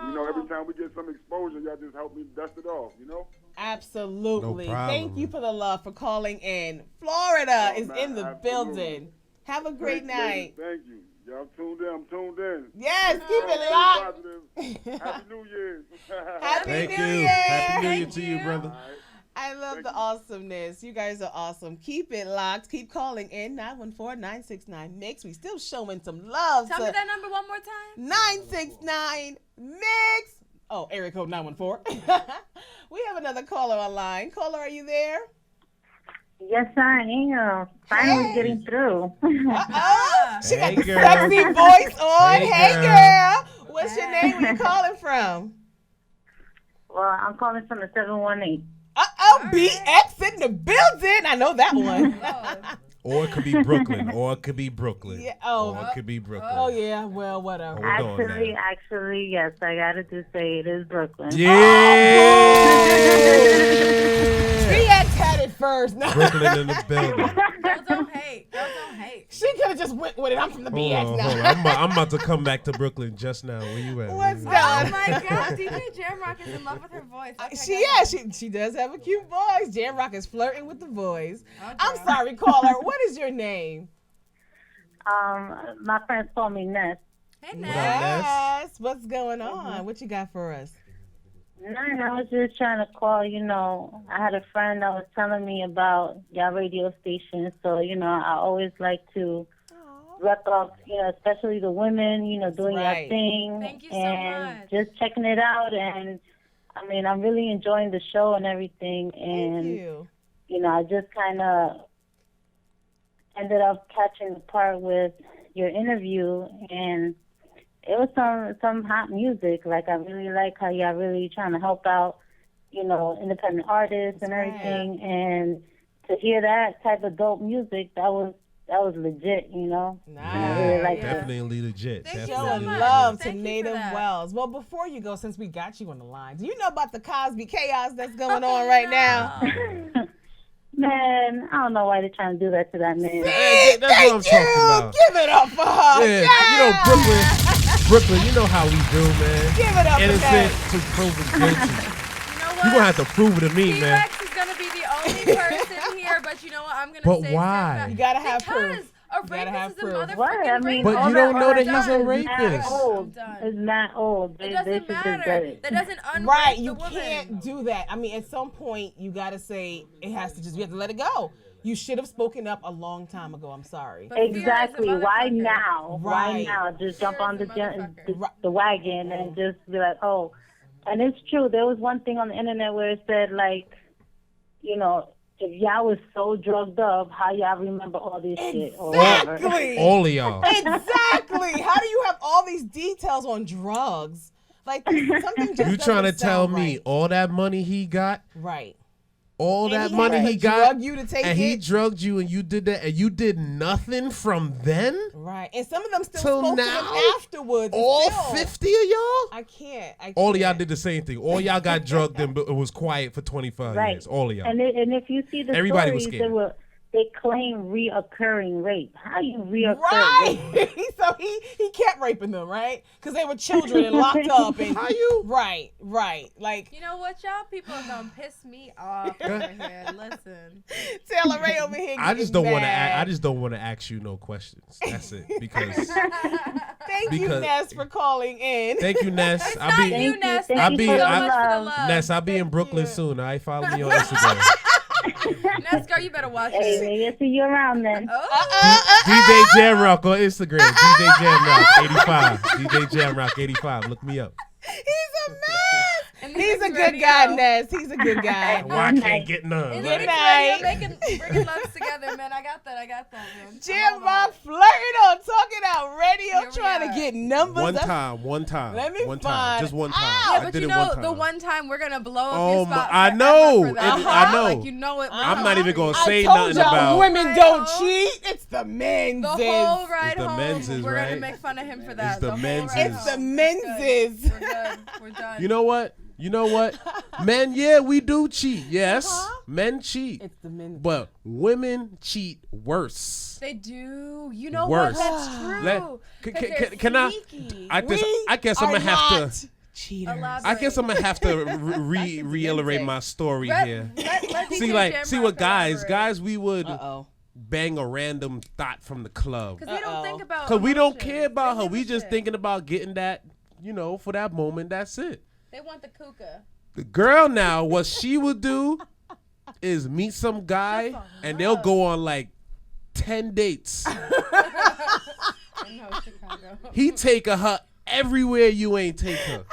You know, every time we get some exposure, y'all just help me dust it off, you know? Absolutely. No problem. Thank you for the love, for calling in. Florida Oh, is man, in the absolutely. building. Have a great night. Thank you. Y'all I'm tuned in. Yes, keep it Stay locked. positive. Happy New Year. Happy Thank New you. Year. Happy New Year Thank to you, brother. I love the awesomeness. You guys are awesome. Keep it locked. Keep calling in 914-969-MIX. We still showing some love. Tell to me that number one more time. 969-MIX. Oh, area code 914. We have another caller online. Caller, are you there? Yes, I am. Finally getting through. Uh-oh. She got Hey, the girl. sexy voice on. Hey, Hey, girl. girl. What's your name? Where you calling from? Well, I'm calling from the 718. BX in the building. I know that one. Or it could be Brooklyn. Or it could be Brooklyn. Yeah. Or it could be Brooklyn. Oh yeah. Well, whatever. Actually, yes. I gotta just say it is Brooklyn. BX had it first. No. Brooklyn in the building. Girls don't hate. Girls don't hate. She could have just went with it. I'm from the BX now. Hold on. I'm about to come back to Brooklyn just now. Where you at? What's going Oh my God, DJ JamRock is in love with her voice. Okay, she does have a cute voice. JamRock is flirting with the voice. Okay. I'm sorry, caller. What is your name? My friends call me Ness. Hey, Ness. What's going on? What you got for us? Nothing. I was just trying to call. You know, I had a friend that was telling me about your radio station. So, you know, I always like to rep up, you know, especially the women, you know, doing your thing. Thank you so and much. Just checking it out. And, I mean, I'm really enjoying the show and everything. And, you know, I just kind of ended up catching the part with your interview. And it was some hot music. Like, I really like how y'all really trying to help out, you know, independent artists and everything. And to hear that type of dope music, that was legit, you know. Nice. I really like Definitely legit. Thank Definitely you. legit. Love to Native Wellz. Well, before you go, since we got you on the line, do you know about the Cosby chaos that's going on right now? Man, I don't know why they're trying to do that to that man. That's what I'm talking about. Give it up for her. Yeah, you know, Brooklyn, you know how we do, man. Give it up for Innocent that. to proven guilty. You're going to have to prove it to me, man. T-Rex is going to be the only person here, but you know what? I'm going to But say why? You got to have proof. Because a rapist is a motherfucking What? I mean, But all you don't know that all he's a is rapist. Mad old. It's not old. It doesn't matter. That doesn't unrape Right, the you woman. can't do that. I mean, at some point, you got to say you have to let it go. You should have spoken up a long time ago. I'm sorry. Exactly. Why now? Why Right. now? Just jump on the wagon and just be like, oh. And it's true. There was one thing on the internet where it said, like, you know, if y'all was so drugged up, how y'all remember all this shit or whatever. Exactly. All of y'all. Exactly. How do you have all these details on drugs? Like, something just You trying to doesn't tell sound me all that money he got? Right. All And that he money had he to got, drug you to take and he it? drugged you, and you did that, and you did nothing from then Right. And some of them still till spoke to now. them afterwards. All still. 50 of y'all. I can't. All of y'all did the same thing. All y'all got drugged and it was quiet for 25 Right. years. All of y'all. And if you see the Everybody was stories, scared. they claim reoccurring rape. How you reoccur Right. rape? So he kept raping them, right? Because they were children and locked up. And how you? Right. Like, You know what, y'all people are gonna piss me off over here. Listen, Taylor-Rey over here. I just don't want to. mad. I just don't want to ask you no questions. That's it. Because Thank you, Ness, for calling in. thank you, Ness. not you, Ness. I'll Thank be. you so I- much for the love. Ness, I'll be in Brooklyn soon. I follow me on Instagram. Ness, girl, you better watch Hey, it. we'll see you around then. DJ JamRock on Instagram. DJ JamRock 85. DJ JamRock 85. Look me up. He's a mess. He's a good guy, Ness. He's a good guy. Well, I can't get none. Good right? night. Bringing loves together, man. I got that, man. JamRock flirting on Talking Out Radio, trying to get numbers. One That's- time. Let me one find time. Just one time. Yeah, I but did you it know, one time. the one time we're gonna blow up Oh your my! spot. I forever know. for that. I know. Like, you know it. I'm not even gonna I say told nothing y'all about. women don't cheat. It's the men's. The whole ride It's the home, men's, we're gonna right? make fun of him for that. It's the whole men's. ride It's home. the men's. We're good. We're done. You know what? Men, yeah, we do cheat. Yes, men cheat. It's the men. But women cheat worse. They do. You know Worse. what? That's true. Can I? I guess I'm gonna have to. Cheaters. I guess I'm gonna have to reiterate my story here. Let See, DJ see what JamRock guys we would Uh-oh. bang a random thought from the club. Because we don't think about. Cause we don't emotions. care about her. They We give a just shit. thinking about getting that, for that moment. That's it. They want the kuka. The girl now, what she would do is meet some guy and they'll go on like 10 dates. I know, Chicago. He take her everywhere you ain't take her.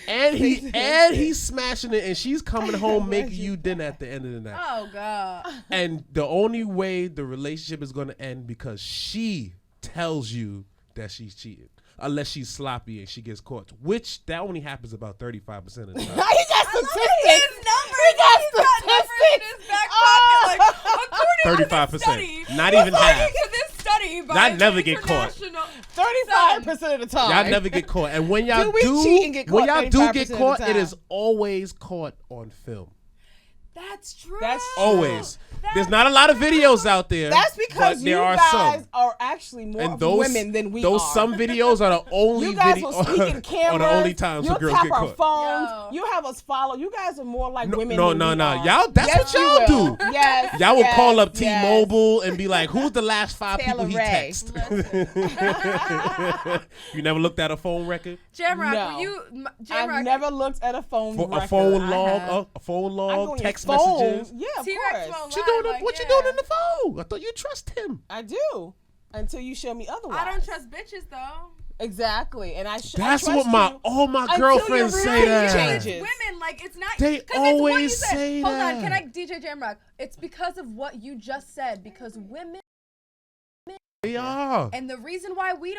And he's smashing it and she's coming home making you dinner at the end of the night. Oh God. And the only way the relationship is gonna end because she tells you that she's cheating. unless she's sloppy and she gets caught, which that only happens about 35% of the time. He got statistics. His numbers. He's got numbers in his back pocket. Like, according to this 35%. study, Not even half. according to this study by Y'all never the get caught. 35% of the time. Y'all never get caught. And when y'all we cheat and get when caught y'all do 35% get of caught, the it time? is always caught on film. That's true. That's Always. There's not a lot of videos out there. That's because but you there are guys some. are actually more And of those women than we those are. some videos are the only You guys video will speak in cameras. are the only times You'll where girls tap get our caught. phones. You have us follow. You guys are more like women No, than no, we no. are. Y'all, that's Yes, what y'all you will. do. Yes. Y'all will yes, call up yes. T-Mobile and be like, "Who's the last 5 people he Taylor-Rey. text?" You never looked at a phone record? JamRock, No. were you? I've JamRock, never looked at a phone record. A phone I log, have. a phone I log, go on your text phone. messages. Yeah, of T-Rex course. won't What you lie, doing? like, What you yeah. doing in the phone? I thought you trust him. I do. Until you show me otherwise. I don't trust bitches though. Exactly, and I That's trust what you all my until girlfriends your say routine that. changes. Women, like it's not. They 'cause it's what you always said. say Hold on, that. can I DJ JamRock? It's because of what you just said. Because women. They are. And the reason why we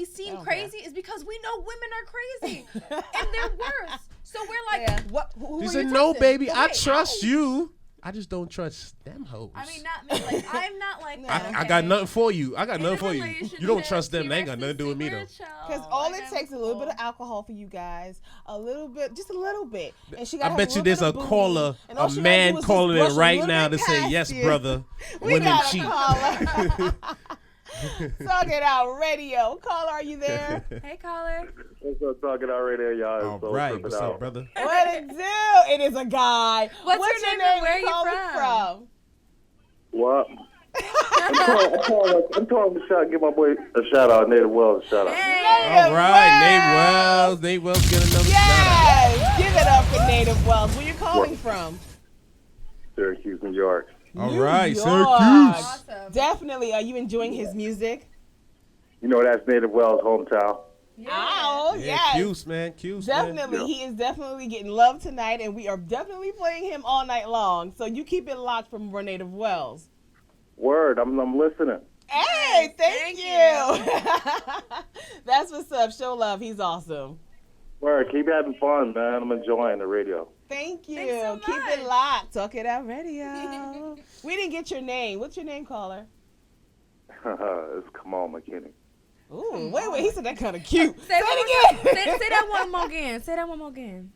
seem crazy is because we know women are crazy and they're worse. So we're like, what? Who She are said, you "No, testing?" baby, But I wait, trust you. I just don't trust them hoes." I mean, not me. Like I'm not like that. I got nothing for you. I got In nothing a for you. relationship, You don't trust them. They ain't got T-Rex nothing to do with me is though. Because all it takes is a little bit of alcohol for you guys, a little bit, just a little bit, and she got. I bet you there's a caller, a man calling in right now to say, "Yes, brother, We women got a cheat." caller. Talk It Out Radio. Caller, are you there? Hey, caller. What's up, talking out right there, y'all? All So right, trip it what's out. up, brother? What it do? It is a guy. What's your name and where you calling from? What? I'm calling the shot. Give my boy a shout out. Native Wellz a shout out. All right, Native Wellz, get another shout out. Yes, give it up for Native Wellz. Where you calling from? Syracuse, New York. All New right, York. Syracuse. Awesome. Definitely. Are you enjoying his music? You know that's Native Wellz' hometown. Oh, Yeah, yes. Cuse, man, Cuse, man. Definitely. He is definitely getting love tonight, and we are definitely playing him all night long. So you keep it locked from Native Wellz. Word, I'm listening. Hey, thank you. That's what's up. Show love. He's awesome. Word, keep having fun, man. I'm enjoying the radio. Thank you. Thanks so Keep much. it locked. Talk It Out Radio. We didn't get your name. What's your name, caller? It's Kamal McKinney. Ooh, wait. He said that kind of cute. Say it again. Say that one more again. Say that one more again.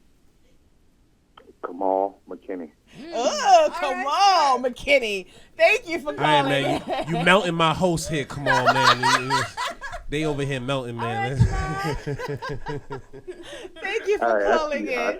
Kamal McKinney. Oh, come on, McKinney. Thank you for All right, calling. man, you melting my host here. Come on, man. They over here melting, man. Thank you for All right, calling in.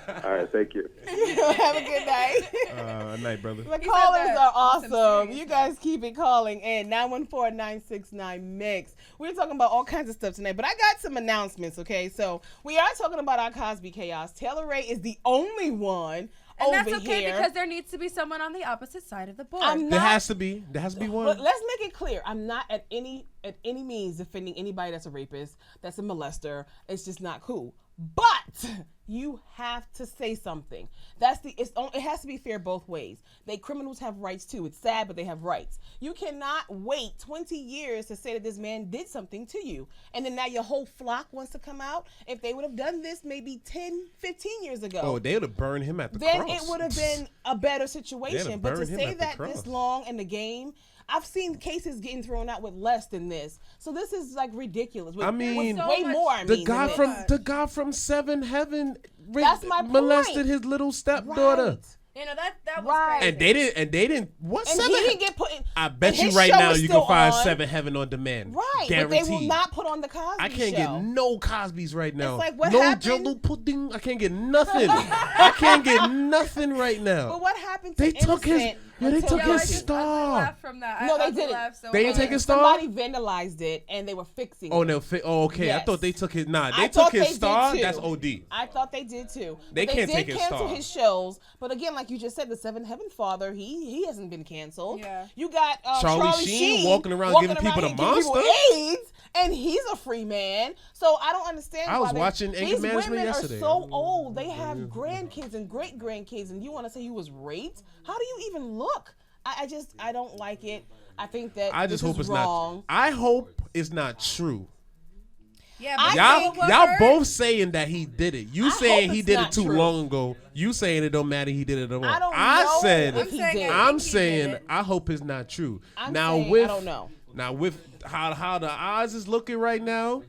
All right, thank you. Have a good night. Night, brother. The He said callers that are with some awesome. You seriousness. guys keep it calling in 914-969-MIX. We're talking about all kinds of stuff tonight, but I got some announcements, okay? So we are talking about our Cosby chaos. Taylor-Rey is the only one And over that's okay here. because there needs to be someone on the opposite side of the board. There has to be one. But let's make it clear. I'm not at any means defending anybody that's a rapist, that's a molester. It's just not cool. But you have to say something. It has to be fair both ways. Criminals have rights too. It's sad, but they have rights. You cannot wait 20 years to say that this man did something to you. And then now your whole flock wants to come out. If they would have done this maybe 10, 15 years ago. Oh, they would have burned him at the then cross. it would have been a better They'd situation. have But to burned him say at the that this cross. long in the game, I've seen cases getting thrown out with less than this. So this is like ridiculous. I mean, with way more. the guy from Seven Heaven That's my molested point. his little stepdaughter. Right. You know that was Right. crazy. And they didn't. What And Seven? he didn't get put in. I bet and you his right show now is you still can find on. Seven Heaven on demand. Right, Guaranteed. but they will not put on the Cosby I can't Show. get no Cosby's right now. It's like, what no happened? Jello pudding. I can't get nothing. I can't get nothing right now. But what happened to They took his. Innocent Yeah, they until took Yo, his I star. laughed from that. No, they I didn't. laughed so They didn't hard. take his star? Somebody vandalized it, and they were fixing Oh it. no! Oh, okay. I Yes. thought they took his. Nah, I they thought took his they did star. too. That's OD. I thought they did too. They But can't did take his cancel star. his shows. But again, like you just said, the Seven Heaven Father, he hasn't been canceled. Yeah. You got Charlie Sheen walking around giving people the here giving people monster. AIDS, and he's a free man. So I don't understand. I was why watching these Anger Management women yesterday. are so old. They have grandkids and great grandkids, and you want to say he was raped? How do you even look? I don't like it. I think that I just this hope is it's wrong. not. I hope it's not true. Yeah, but y'all both saying that he did it. You saying he did it too true. long ago. You saying it don't matter. He did it wrong. I don't know if he did. I'm saying I hope it's not true. I'm now saying, with I don't know. Now with how the odds is looking right now,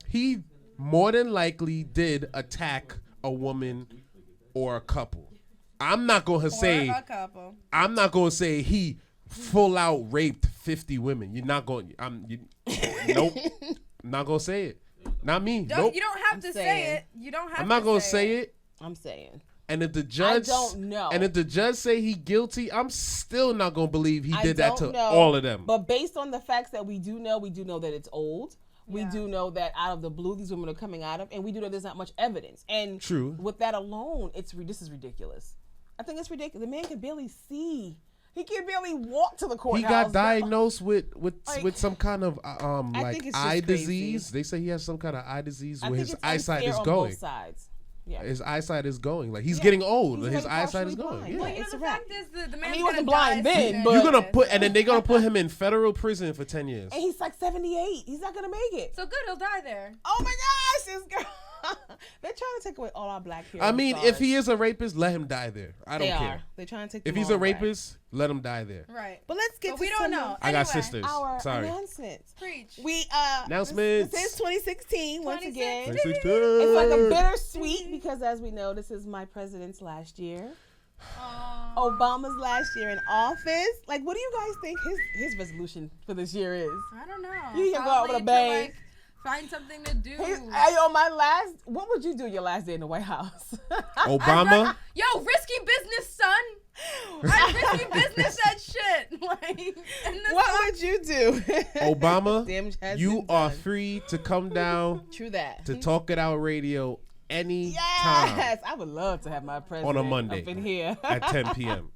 he more than likely did attack a woman or a couple. I'm not gonna say I'm not gonna say he full out raped 50 women. You're not going. Nope. I'm not gonna say it. Not me. Nope. You don't have to say it. You don't have. I'm not gonna say it. I'm saying. And if the judge, I don't know. And if the judge say he guilty, I'm still not gonna believe he did that to know, all of them. But based on the facts that we do know that it's old. We do know that out of the blue, these women are coming out of, and we do know there's not much evidence. And true. With that alone, this is ridiculous. I think it's ridiculous. The man can barely see. He can barely walk to the courthouse. He got diagnosed with some kind of like eye disease. They say he has some kind of eye disease where his eyesight is going. Both sides. Yeah. His eyesight is going. Like he's getting old. His eyesight is going. Blind. Yeah. Well, the fact is the man he wasn't blind then. But you're gonna put, and then they're gonna put him in federal prison for 10 years. And he's like 78. He's not gonna make it. So good, he'll die there. Oh my gosh, this girl. They're trying to take away all our black heroes. I mean, if he is a rapist, let him die there. I don't care. They're trying to take. If he's a rapist, let him die there. Right. But let's get. We don't know. I got sisters. Our Sorry. announcements. Preach. We announcements. This is 2016 once again. 2016. It's like a bittersweet because, as we know, this is my president's last year. Obama's last year in office. Like, what do you guys think his resolution for this year is? I don't know. You can go out with a bang. Find something to do. What would you do your last day in the White House? Obama? Risky business, son. I risky business that shit. What would you do? Obama, you are free to come down. True that. To Talk It Out Radio any yes, I would love to have my president on a Monday up in here at 10 p.m.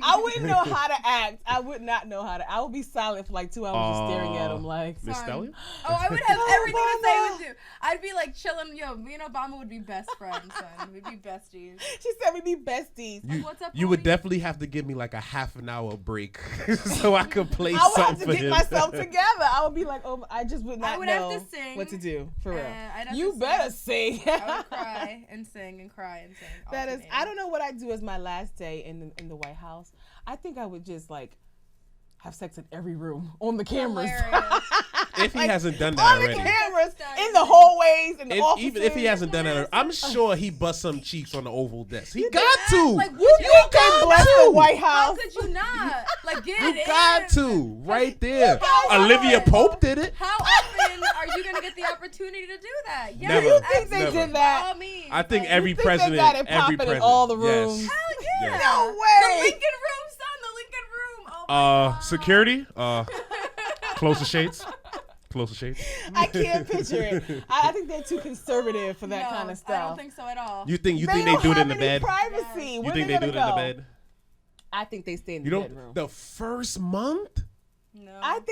I wouldn't know how to act. I would not know how to. I would be silent for like 2 hours just staring at him like. Miss Stallion? Oh, I would have everything to say with you. I'd be like chilling. Me and Obama would be best friends, son. We'd be besties. She said we'd be besties. What's up? You would definitely have to give me like a half an hour break so I could play I would something have to get myself together. I would be like, oh, I just would not know have to sing, what to do for real. You better sing. I would cry and sing and cry and sing. That is, I don't know what I'd do as my last day in the White House. I think I would just like have sex in every room on the cameras. If he hasn't done that on already. On the cameras, in the hallways, in the offices. Even if he hasn't done that, I'm sure he bust some cheeks on the Oval Desk. He got to. You can bless the White House. How could you not? Like, get it You got to. Right there. Olivia Pope did it. How often are you going to get the opportunity to do that? Yeah, do you think they did that? I think every president, every president. In all the rooms. Yes. Hell yeah. Yes. No way. The Lincoln room, son. The Lincoln room. Oh my God. Security. Close the shades. I can't picture it. I think they're too conservative for that kind of stuff. I don't think so at all. You think they do it in the bed? Privacy. You think they do it in the bed? I think they stay in the bedroom. The first month? No. I don't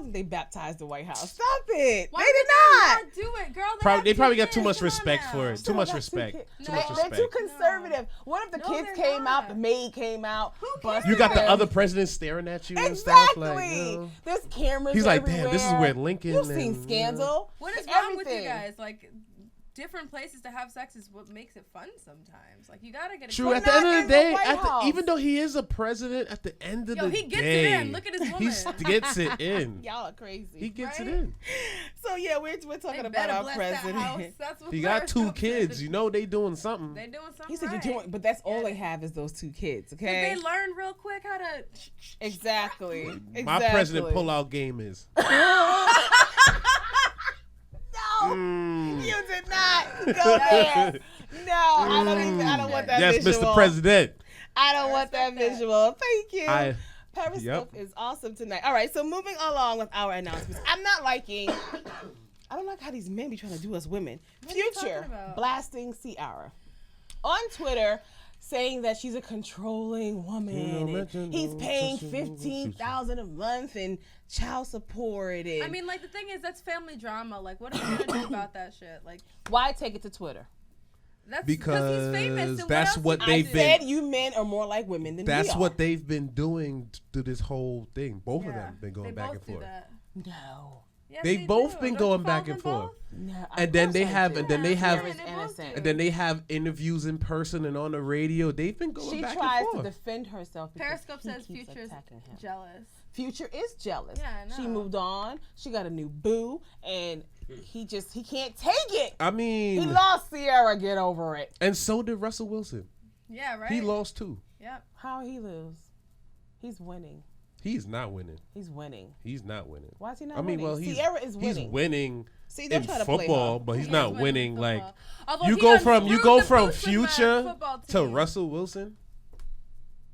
think they baptized the White House. Stop it. Why they did not do it, girl. They probably got too much respect for it. Too much respect. They're too conservative. What if the kids came out, the maid came out? You got the other president staring at you and stuff like. There's cameras. He's like, everywhere. damn, this is where Lincoln. You've seen Scandal. What is wrong with you guys? Like, different places to have sex is what makes it fun sometimes. Like, you gotta get it. True. At the end of the day, even though he is a president, at the end of the day, he gets it in. Look at his woman. He gets it in. Y'all are crazy. He gets it in. So yeah, we're talking about our president. He got 2 kids. You know they doing something. They doing something. He said you're doing, but that's all they have is those 2 kids. Okay. Did they learn real quick how to? Exactly. My president pull-out game is. No, you did not go there. No, I don't want that visual. Yes, Mr. President. I don't want that visual. Thank you. Periscope is awesome tonight. All right, so moving along with our announcements. I don't like how these men be trying to do us women. Future blasting Ciara on Twitter, saying that she's a controlling woman. And he's paying $15,000 a month in child support. And I mean, like, the thing is, that's family drama. Like, what are we gonna do about that shit? Like, why take it to Twitter? That's because he's famous. That's what they've been. I said you men are more like women than we are. That's what they've been doing through this whole thing. Both of them have been going back and forth. No. Yes, They've both been going back and forth. And then they have interviews in person and on the radio. They've been going back and forth. She tries to defend herself. Periscope says Future's jealous. Future is jealous. Yeah, I know. She moved on. She got a new boo, and he can't take it. I mean, he lost Sierra. Get over it. And so did Russell Wilson. Yeah, right. He lost too. Yep. How he lose? He's winning. He's not winning. He's winning. He's not winning. Why is he not winning? winning? Sierra is winning. He's winning in try to football, play but he's not winning. Like Although you go from Future to Russell Wilson.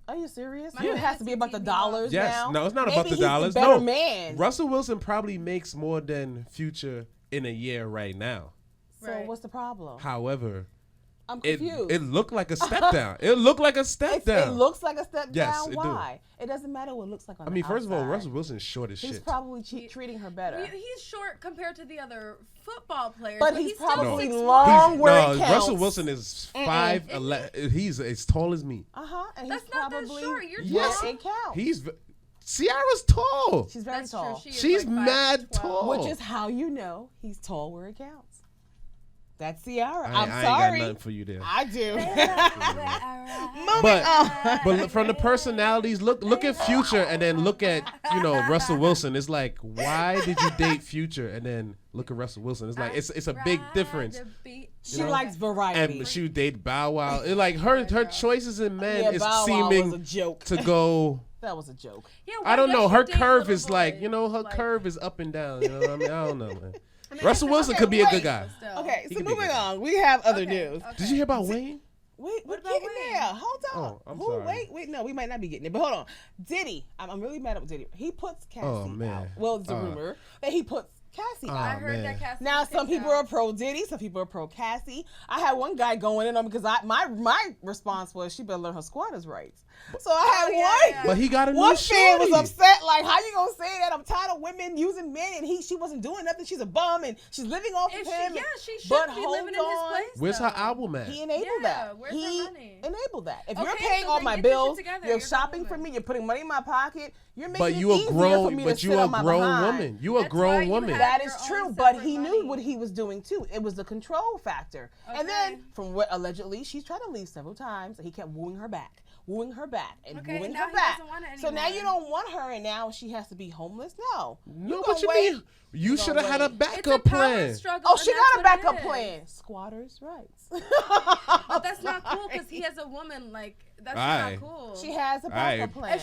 Are you serious? It has to be about the dollars yes. now. No, it's not Maybe about the he's dollars. The better no, man. Russell Wilson probably makes more than Future in a year right now. So what's the problem? However, I'm confused. It looked like a step down. It looked like a step down. It looks like a step yes, down. Why? It doesn't matter what it looks like on the outside. First of all, Russell Wilson's short as shit. He's probably treating her better. He's short compared to the other football players. But he's probably still long where it counts. Russell Wilson is 5'11". He's as tall as me. And that's he's not probably that short. You're yes, it counts. Sierra's tall. She's very tall. She's like mad tall. Which is how you know he's tall where it counts. That's Ciara. I sorry. ain't got nothing for you there. I do. but from the personalities, look at Future and then look at Russell Wilson. It's like, why did you date Future and then look at Russell Wilson? It's like it's a big difference. She likes variety. And she date Bow Wow. It like her choices in men is Bow Wow seeming was a joke. to go. That was a joke. Yeah, I don't know. Her curve is like her curve is up and down. You know what I mean? I don't know, man. Russell Wilson could be a good guy. Okay, so moving on. We have other news. Did you hear about Wayne? Wait, we're getting there. Hold on. Oh, I'm sorry. Wait. No, we might not be getting it. But hold on. Diddy. I'm really mad at Diddy. He puts Cassie out. Well, it's a rumor that he puts Cassie out. I heard that Cassie. Now, some people are pro Diddy. Some people are pro Cassie. I had one guy going in on because my response was she better learn her squatters' rights. So I had one. But he got a new one fan shorty. was upset. Like, how you gonna say that? I'm tired of women using men, and she wasn't doing nothing. She's a bum, and she's living off of him. She should be living in his place. Where's her album at? He enabled that. Where's he her money? enabled that. If Okay, you're paying so all then my get your bills, shit together. you're You're shopping for me, you're putting money in my pocket, you're making But it you a easier for grown, me but to you sit a on my grown behind. woman. You a That's why grown you woman. have That your is own true, but separate he money. knew what he was doing too. It was the control factor. And then, from what allegedly, she's tried to leave several times, and he kept wooing her back, and wooing her back. now he back. doesn't want it So now anymore. you don't want her, and now she has to be homeless? No. No, You what you gonna wait. mean? You should have had a It's a backup power plan. struggle. Oh, and she that's got a what backup it is. plan. Squatters' rights. But that's not cool because he has a woman. Like that's Aye. not cool. She has a backup plan.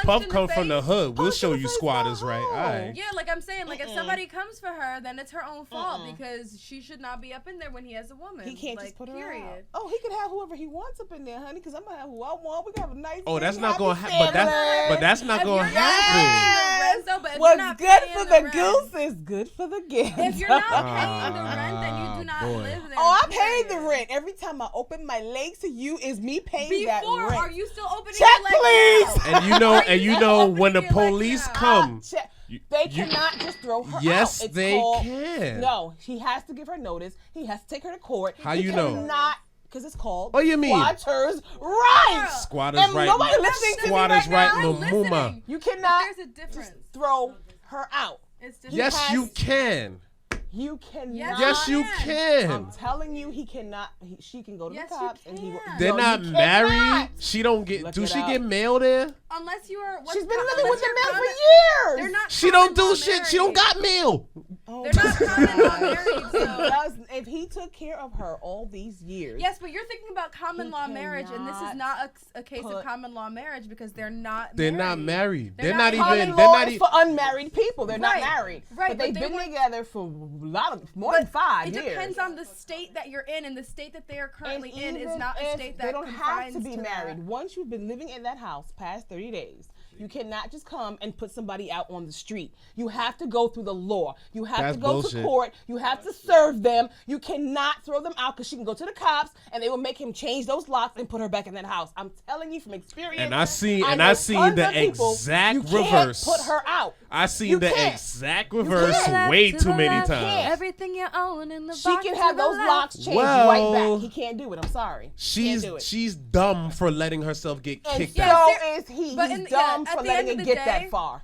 Puff come from the hood. We'll show you squatters, right? All right. Yeah, like I'm saying, like if somebody comes for her, then it's her own fault because she should not be up in there when he has a woman. He can't like, just put her period. out. Oh, he could have whoever he wants up in there, honey, because I'm going to have who I want. We can have a nice Oh, that's big, not gonna happy happen. family. But that's not gonna Paying happen. the rent, though, but if you're What's not good paying for the the rent- goose is good for the gift. If you're not paying the rent, then you do not boy. live there. Oh, I paid period. the rent. Every time I open my legs to you is me paying that Before, rent. are you still opening Check, your legs please. now? And you know when the police come. Check. They cannot just throw her Yes, out. It's they called, can. No, he has to give her notice. He has to take her to court. How he you know? Cannot, because it's called What do you mean? squatters' rights. Squatters' and right. Nobody listening to me Squatters' right right, now. no muma. You cannot There's a difference. throw her out. It's Yes, you can. You cannot. Yes, you can. I'm telling you, he cannot. She can go to Yes, the you cops, and he will. They're No, not you married. cannot. She don't get. Look Do it she up. get mail there? Unless you are. She's been living with the unless man you're for years. They're not. She don't do common law shit. She don't married. got mail. Oh, They're not common law married. So. if he took care of her all these years. Yes, but you're thinking about common He law marriage, and this is cannot not a case of put- common law marriage because they're not. They're not married. They're not not Common even. They're law not is even. for unmarried people. They're not Right. married. Right, But but they've they been were- together for more than 5 It years. depends on the state that you're in, and the state that they are currently And in is even not a if state that they don't have to be that. married. Once you've been living in that house past 30 days, you cannot just come and put somebody out on the street. You have to go through the law. You have That's to go bullshit. to court. You have to serve them. You cannot throw them out because she can go to the cops and they will make him change those locks and put her back in that house. I'm telling you from experience. And I seen know the tons of people, exact you can't reverse. put her out. I seen You the can't. exact reverse can't. way To too the many left, times. Everything you own in the She box can to have the those left. locks changed Well, right back. He can't do it. I'm sorry. She's can't do it. she's dumb for letting herself get And kicked so out. is he. But He's at dumb the for end letting of it the get day- that far.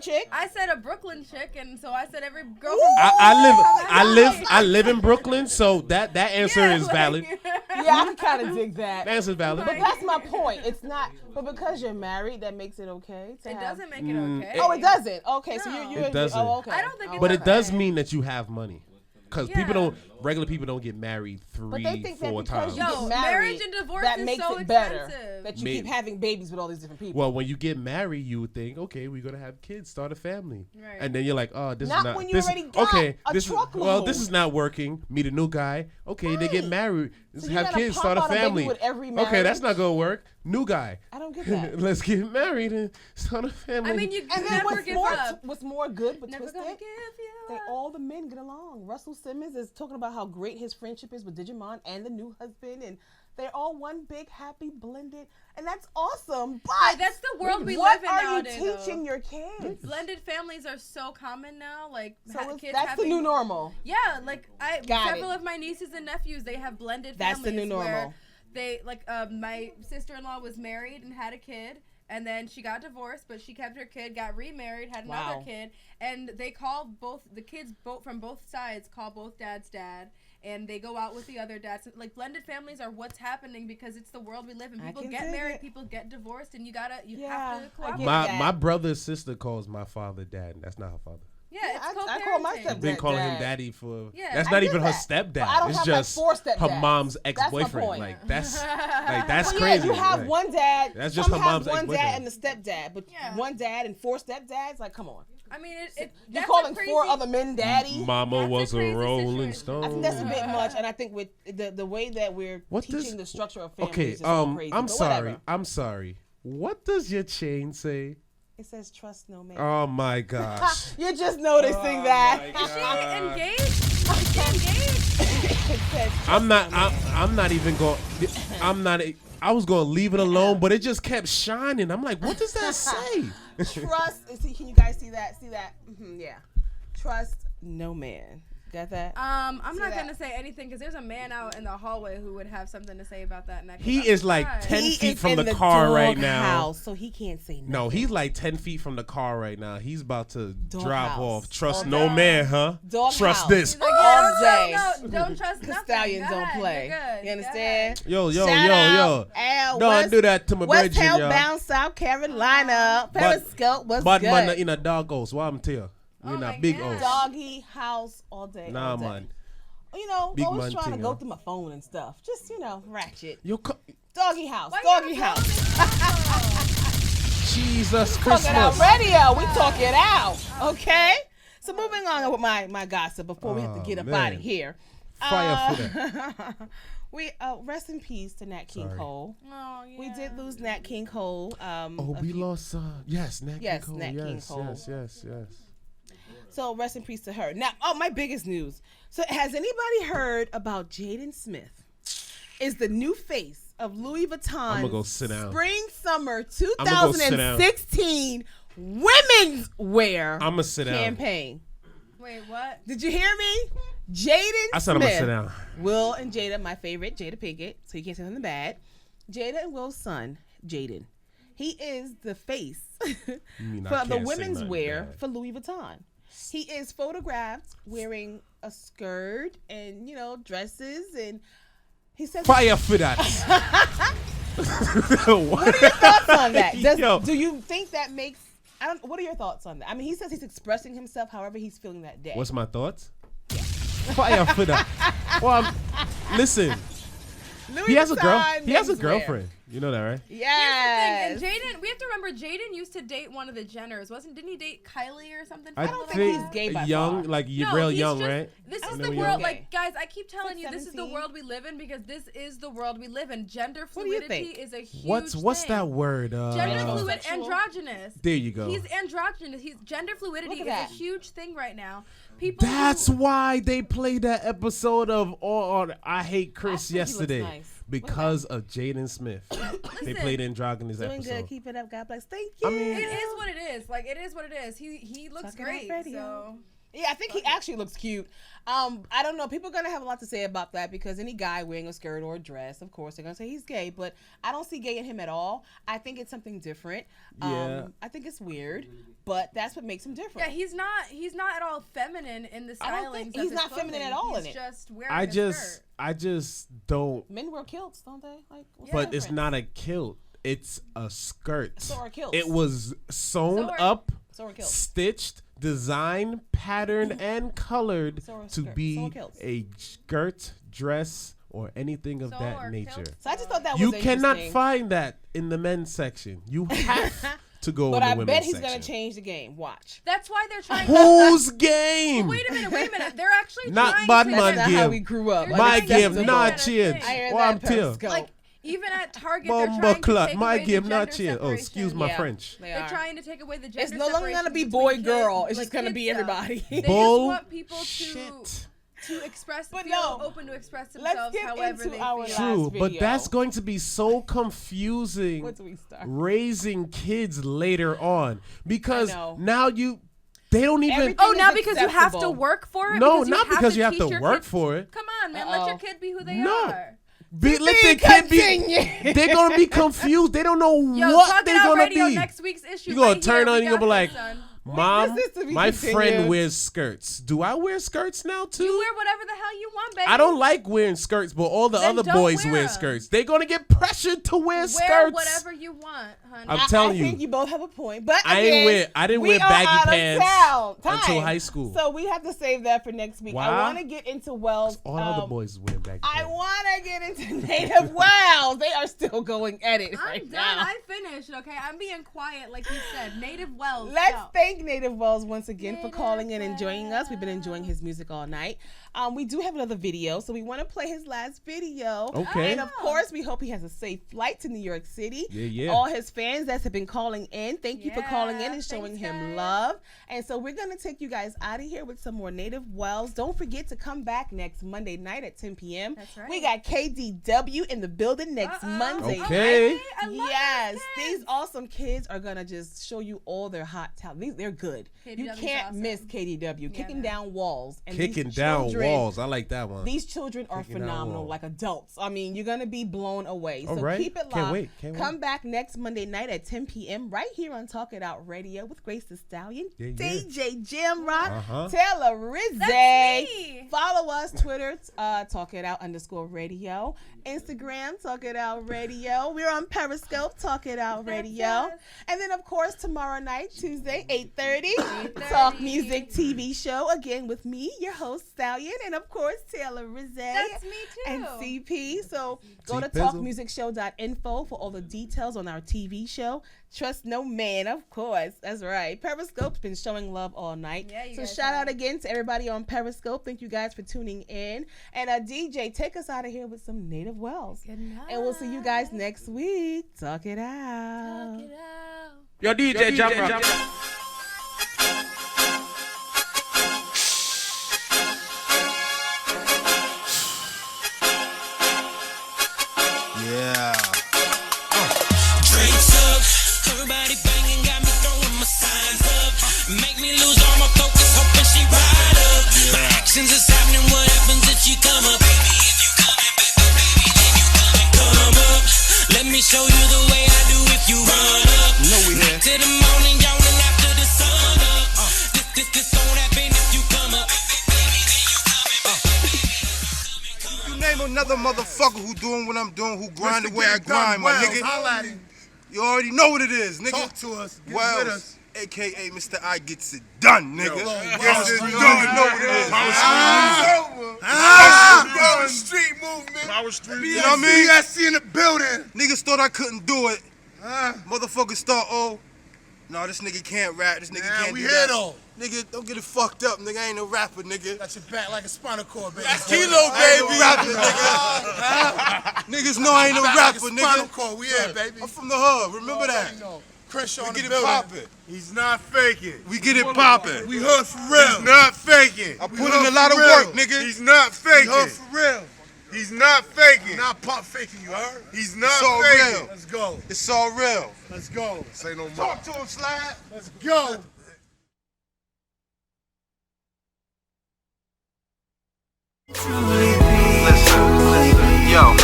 chick? I said a Brooklyn chick, and so I said every girl. I live in Brooklyn, so that answer is valid. I can kind of dig that. Answer's valid. But that's my point. It's not. But because you're married, that makes it okay. It doesn't make it okay. Oh, it doesn't. Okay, so you're. It doesn't. Oh, okay. I don't think. But it's it does mean that you have money. Because regular people don't get married 3, 4 times. Yo, marriage and divorce that is makes so it better expensive. that you keep having babies with all these different people. Well, when you get married, you would think, okay, we're gonna have kids, start a family, right. and then you're like, oh, this Not is not. when you this already got a truckload. Well, this is not working. Meet a new guy. Okay, they get married, So you have gotta kids, pop start a out a baby family. with every Okay, marriage? that's not gonna work. New guy. I don't get that. Let's get married and start a family. I mean, you And then never give up. what's more good but Never twisted? gonna give you That all the men get along. Russell Simmons is talking about how great his friendship is with Digimon and the new husband, and they're all one big happy blended, and that's awesome. But Hey, that's the world we what live in are nowadays, you teaching though? your kids? Blended families are so common now. Like kids that's the new normal. Yeah, like several of my nieces and nephews, they have blended That's families. the new normal. Where they my sister-in-law was married and had a kid. And then she got divorced, but she kept her kid, got remarried, had another kid, and they call both the kids from both sides call both dads dad, and they go out with the other dads. Like blended families are what's happening because it's the world we live in. People get married, people get divorced, and you have to cooperate. My brother's sister calls my father dad, and that's not her father. Yeah, it's co-parenting. I call my stepdad. Been calling him daddy for. Yeah, that's I not get even her that. stepdad. But I don't it's have, just like, 4 stepdads. her mom's That's my ex-boyfriend. point. Like that's Well, crazy. Yeah, you have like, one dad. That's just some her mom's have one ex-boyfriend. dad and the stepdad, but one dad and 4 stepdads. Like, come on. I mean, You're that's calling crazy, 4 other men daddy. Mama was a rolling stone. I think that's a bit much, and I think with the way that we're teaching the structure of families Okay, is just so crazy. I'm but sorry. whatever. I'm sorry. What does your chain say? It says trust no man. Oh my gosh. You're just noticing that. Is she engaged? It says I'm not even going. I was going to leave it alone, but it just kept shining. I'm like, what does that say? trust. See, can you guys see that? See that? Yeah. Trust no man. Got that? I'm not gonna say anything because there's a man out in the hallway who would have something to say about that. And He is like 10 feet from the car right now. House, so he can't say nothing. No, he's like 10 feet from the car right now. He's about to drop house. off. Trust no man, huh? Dog Trust house. this. He's like, all day. Don't trust nothing. Stallions Go don't ahead, play. you're good. You understand? Yo. Al, Don't do that to my West brethren, y'all. Hellbound, South Carolina. Periscope, what's But good? man, in a dog so I'm tell you. We're not big old. Doggy house all day. Nah, all day. man. You know, Big always man trying to thing, go huh? through my phone and stuff. Just, ratchet. Doggy house. Doggy house. Jesus Talk Christmas. it out radio. We talk it out. Okay? So moving on with my gossip before we have to get up out of here. Fire for that. We rest in peace to Nat King Cole. Oh, yeah. We did lose Nat King Cole. We lost yes, Nat King Cole. Nat King Yes, Cole. yes. So rest in peace to her. Now, my biggest news. So has anybody heard about Jaden Smith? Is the new face of Louis Vuitton I'm gonna go sit down. Spring Summer I'ma go sit down. 2016 women's wear I'ma sit down. campaign. Wait, what? Did you hear me? Jaden I said I'm Smith. gonna sit down. Will and Jada, my favorite, Jada Pinkett, so you can't say something bad. Jada and Will's son, Jaden. He is the face mean I for the can't say women's nothing wear bad. for Louis Vuitton. He is photographed wearing a skirt and, dresses, and he says Fire for that. What are your thoughts on that? Yo. Do you think that makes what are your thoughts on that? I mean, he says he's expressing himself however he's feeling that day. What's my thoughts? Fire for that. Well, listen. Louis He has a Vuitton He has a menswear. girlfriend. You know that, right? Yes. Here's the thing, and Jaden, we have to remember Jaden used to date one of the Jenners, didn't he date Kylie or something? I don't think he's gay by young, far. like you're No, real he's young, just- right? This I is know the you're world, young. like, guys, I keep telling you, this is the 17. world we live in because this is the world we live in. Gender What do you fluidity think? is a huge What's thing. that word? Gender fluid, androgynous. There you go. He's androgynous. Gender fluidity Look is at a that. huge thing right now. People That's why they played that episode of I Hate Chris think he looks yesterday nice. because of Jaden Smith. They played androgynous Doing episode. good. Keep it up. God bless. Thank you. I mean, It is what it is. Like, it is what it is. He looks Talk it out great. radio. So Yeah, I think he actually looks cute. I don't know. People are going to have a lot to say about that because any guy wearing a skirt or a dress, of course, they're going to say he's gay. But I don't see gay in him at all. I think it's something different. Yeah. I think it's weird, but that's what makes him different. Yeah, he's not at all feminine in the styling. He's not feminine at all in it. He's just wearing a skirt. I just don't. Men wear kilts, don't they? Like, but it's not a kilt. It's a skirt. So are kilts. It was sewn up, kilts. stitched, designed, patterned, and colored to be a skirt, dress, or anything of that nature. So I just thought that was You cannot interesting. find that in the men's section. You have to go in the women's section. But I bet he's going to change the game. Watch. That's why they're trying. Whose game? Wait a minute. They're actually Not trying bad to. man That's game. not how we grew up. My game, Unacceptable. not change. I heard Well, I'm that, telling. Periscope. Like even at Target, they're Bomba trying to clot. take My away game, the not gender change. Oh, separation. excuse my French. They're trying to take away the gender It's no longer going to be boy girl. It's just going to be everybody. They just want people to express, open to express themselves however they feel. True, but that's going to be so confusing. Once we start. Raising kids later on because now they don't even. Everything Oh, now is because you have to acceptable. work for it? No, Because not because you have teach to your work kid- for it. Come on, man. Let your kid be who they No. are. Let their kid be. They're gonna be confused. They don't know Yo, what Talk It they're Out gonna Radio be. next week's issue You gonna right turn here. on. We You gonna be got like, this, son. Mom, this is to be my continued. friend wears skirts. Do I wear skirts now too? You wear whatever the hell you want, baby. I don't like wearing skirts, but all the Then other don't boys wear wear 'em. skirts. They're gonna get pressured to wear Wear skirts. whatever you want, honey. I'm telling I think you both have a point, but I didn't we wear are baggy out of pants time. until high school. So we have to save that for next week. I Why? want to get into Wellz. All other boys wear baggy I pants. want to get into Native Wellz. They are still going at it right I'm done. now. I finished, okay? I'm being quiet, like you said. Native Wellz. Let's go. thank Native Wellz once again for calling in and joining us. We've been enjoying his music all night. We do have another video, so we want to play his last video. Okay. And of course, we hope he has a safe flight to New York City. Yeah. All his fans that have been calling in, thank you for calling in and showing him love. And so we're going to take you guys out of here with some more Native Wellz. Don't forget to come back next Monday night at 10 p.m. That's right. We got KDW in the building next Monday. Okay. I love Yes, those these awesome kids are gonna just show you all their hot talent. They're good. You KDW 's can't awesome. miss KDW. Kicking man. down walls. And Kicking these down children- walls. I like that one. These children are Kicking down phenomenal, walls. like adults. I mean, you're gonna be blown away. All So right. keep it Can't locked. wait. Can't Come wait. back next Monday night at 10 p.m. right here on Talk It Out Radio with GraceTheStallion, Yeah. DJ JamRock, Uh-huh. Taylor-Rey That's Dj. me. Follow us Twitter, Talk It Out _radio. Instagram, Talk It Out Radio. We're on Periscope, Talk It Out Radio. And then, of course, tomorrow night, Tuesday, 8:30, Talk Music TV show. Again, with me, your host, Stallion, and, of course, Taylor-Rey That's me, too. and CP. So go to T-Pizzle. talkmusicshow.info for all the details on our TV show. Trust no man, of course. That's right. Periscope's been showing love all night. Yeah, you so guys shout have. out again to everybody on Periscope. Thank you guys for tuning in. And DJ, take us out of here with some Native Wellz. Good night. And we'll see you guys next week. Talk it out. Talk it out. Yo, DJ JamRock. Yeah. Drinks up, everybody banging, got me throwing my signs up. Make me lose all my focus, hoping she ride up. My actions is happening, what happens if you come up? Come up, let me show you the way I do if you run up. To the morning, yawning after the sun up. This don't happen if you come up. You name another motherfucker who doing what I'm doing, who grind the way I grind, my nigga. Holla at him. You already know what it is, nigga. Talk to us. Get Wellz, with us. a.k.a. Mr. I Gets It Done, nigga. Yes, it's You done. already know what it is. Power Street movement. Power Street. You know what I mean? BSC in the building. Niggas thought I couldn't do it. Motherfuckers thought, oh, no, this nigga can't rap. This nigga can't we do here that. though. Nigga, don't get it fucked up, nigga. I ain't no rapper, nigga. Got your back like a spinal cord, baby. That's Kilo, baby. I ain't no rapper, nigga. Niggas know I ain't no rapper, Spinal nigga. cord, we here, baby. I'm from the hood. Remember that. Chris on We the get it building. poppin'. He's not faking. We get it poppin'. We hood for real. He's not faking. I put in a lot of work, nigga. He's not faking. We hood for real. He's not faking. Not pump faking, you heard? He's not It's all faking. real. Let's go. It's all real. Let's go. Say no more. Talk to him, Slide. Let's go. Yo,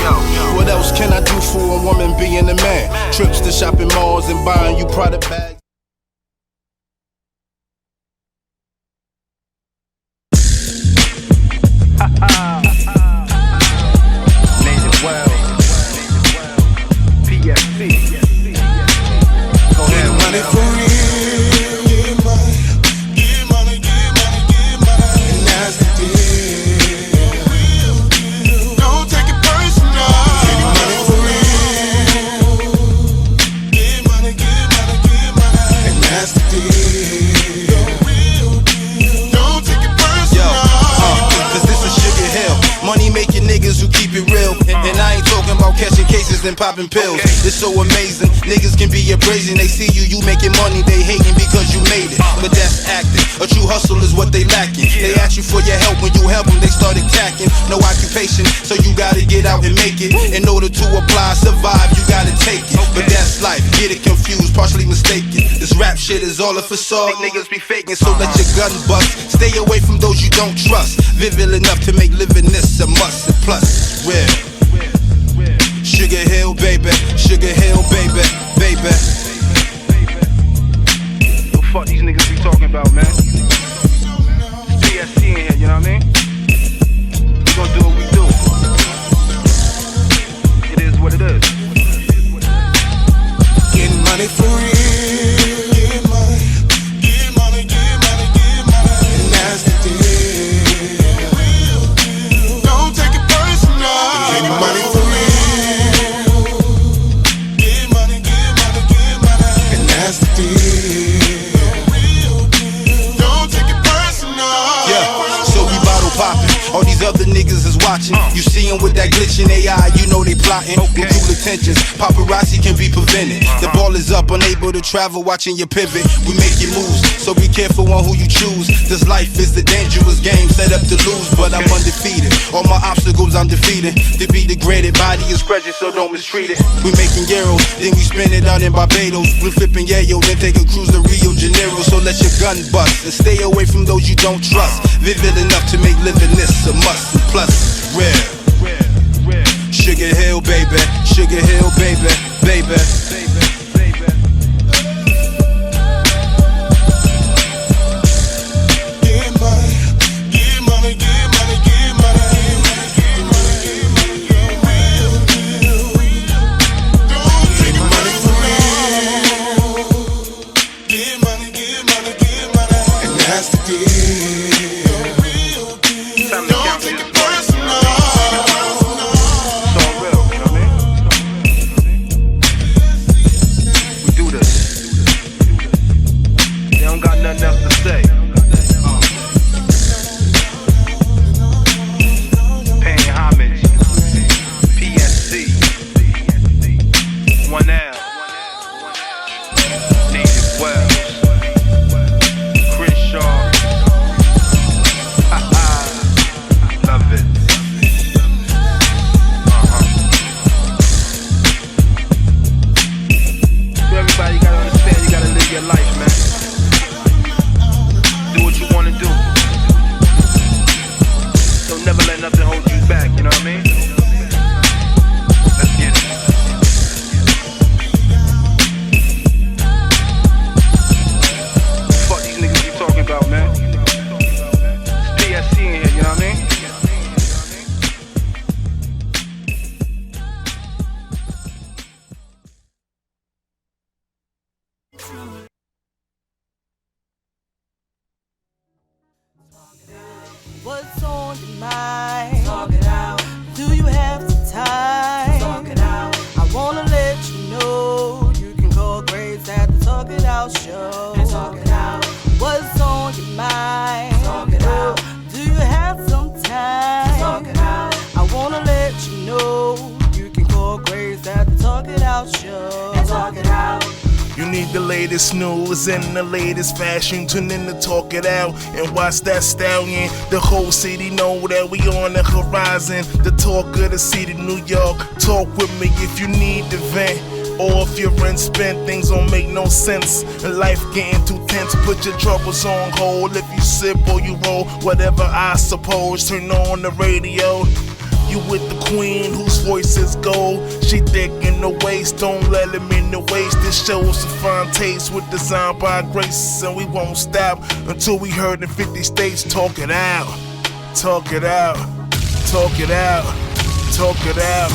what else can I do for a woman being a man? Trips to shopping malls and buying you product bags. Native Wellz, PFC. Go ahead, money for real. Get money, get money, get money, get money. And that's the deal. Don't take it personal. Get money for real. Get money, get money, get money. And that's the deal. Don't take it personal. Cause this is Sugar Hill. Money making niggas who keep it real. And I ain't talking about catching cases and popping pills. It's so amazing. Niggas can be appraising. They see you making money. They hating because you made it. But that's acting. A true hustle is what they lacking. They ask you for your help. When you help them, they start attacking. No occupation, so you gotta get out and make it. In order to apply, survive, you gotta take it. But that's life. Get it confused, partially mistaken. This rap shit is all a facade. Niggas be faking, so let your gun bust. Stay away from those you don't trust. Vivid enough to make living this a must. And plus, real. Sugar Hill, baby. Sugar Hill, baby. Baby. What the fuck these niggas be talking about, man? It's PSC in here, you know what I mean? We gon' do what we do. It is what it is. Getting money for real. Get money, get money, get money, get money. And that's the deal. Don't take it personal. Getting money for real. Get money, get money, get money. And that's the deal. Don't take it personal. Yeah, so we bottle popping. All these other niggas is watching. You see them with that glitch in AI, you know they plotting. With dual attentions, paparazzi can be prevented. The ball is up, unable to travel, watching your pivot. We making moves, so be careful on who you choose. This life is a dangerous game, set up to lose, but I'm undefeated. All my obstacles I'm defeating. To be degraded, body is precious, so don't mistreat it. We making euros, then we spend it out in Barbados. We flipping yayo, then take a cruise to Rio Janeiro. So let your gun bust, and stay away from those you don't trust. Vivid enough to make living this a must. And plus, real. Sugar Hill, baby. Sugar Hill, baby. Baby. Get money, get money, get money, get money. Get money, get money, get real. Don't take money for real. Get money, get money, get money. And that's the deal. Don't take it personal. It's all real, you know what I mean? We do this. They don't got nothing else to say. Paying homage. PSC. 1L. Native Wellz. Crenshaw. Love it. So everybody, you gotta understand, you gotta live your life, man. Do what you wanna do. Don't never let nothing hold you back, you know what I mean? Let's get it. What the fuck these niggas be talking about, man? It's PSC in here, you know what I mean? What's on your mind? Talk it out. Do you have some time? Talk it out. I wanna let you know you can call Grace at the Talk It Out show. Talk it out. What's on your mind? Talk it out. Do you have some time? Talk it out. I wanna let you know you can call Grace at the Talk It Out show. Talk it out. You need the latest news and the latest fashion. Tune in to Talk It Out and watch that stallion. The whole city know that we on the horizon. The talk of the city, New York. Talk with me if you need the vent. Or if you're in spent, things don't make no sense. And life getting too tense, put your troubles on hold. If you sip or you roll, whatever I suppose. Turn on the radio. You with the queen whose voice is gold. She thick in the waist, don't let him in the waist. This shows a fine taste with design by Grace. And we won't stop until we heard in 50 states. Talk it out, talk it out, talk it out, talk it out.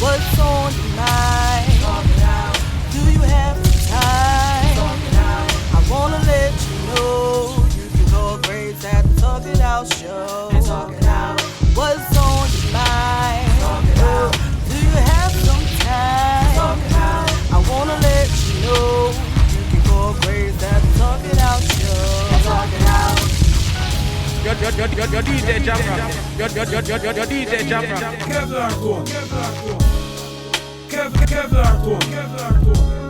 What's on your mind? Talk it out. Do you have the time? Talk it out. I wanna let you know you can call Grace at the Talk It Out show. And talk it out. What's on your mind? Talk it out. Do you have some time? Talk it out. I wanna let you know you can call Grace at the Talk It Out show. And talk it out. Your DJ JamRock. Your DJ JamRock. Kevlar Toon.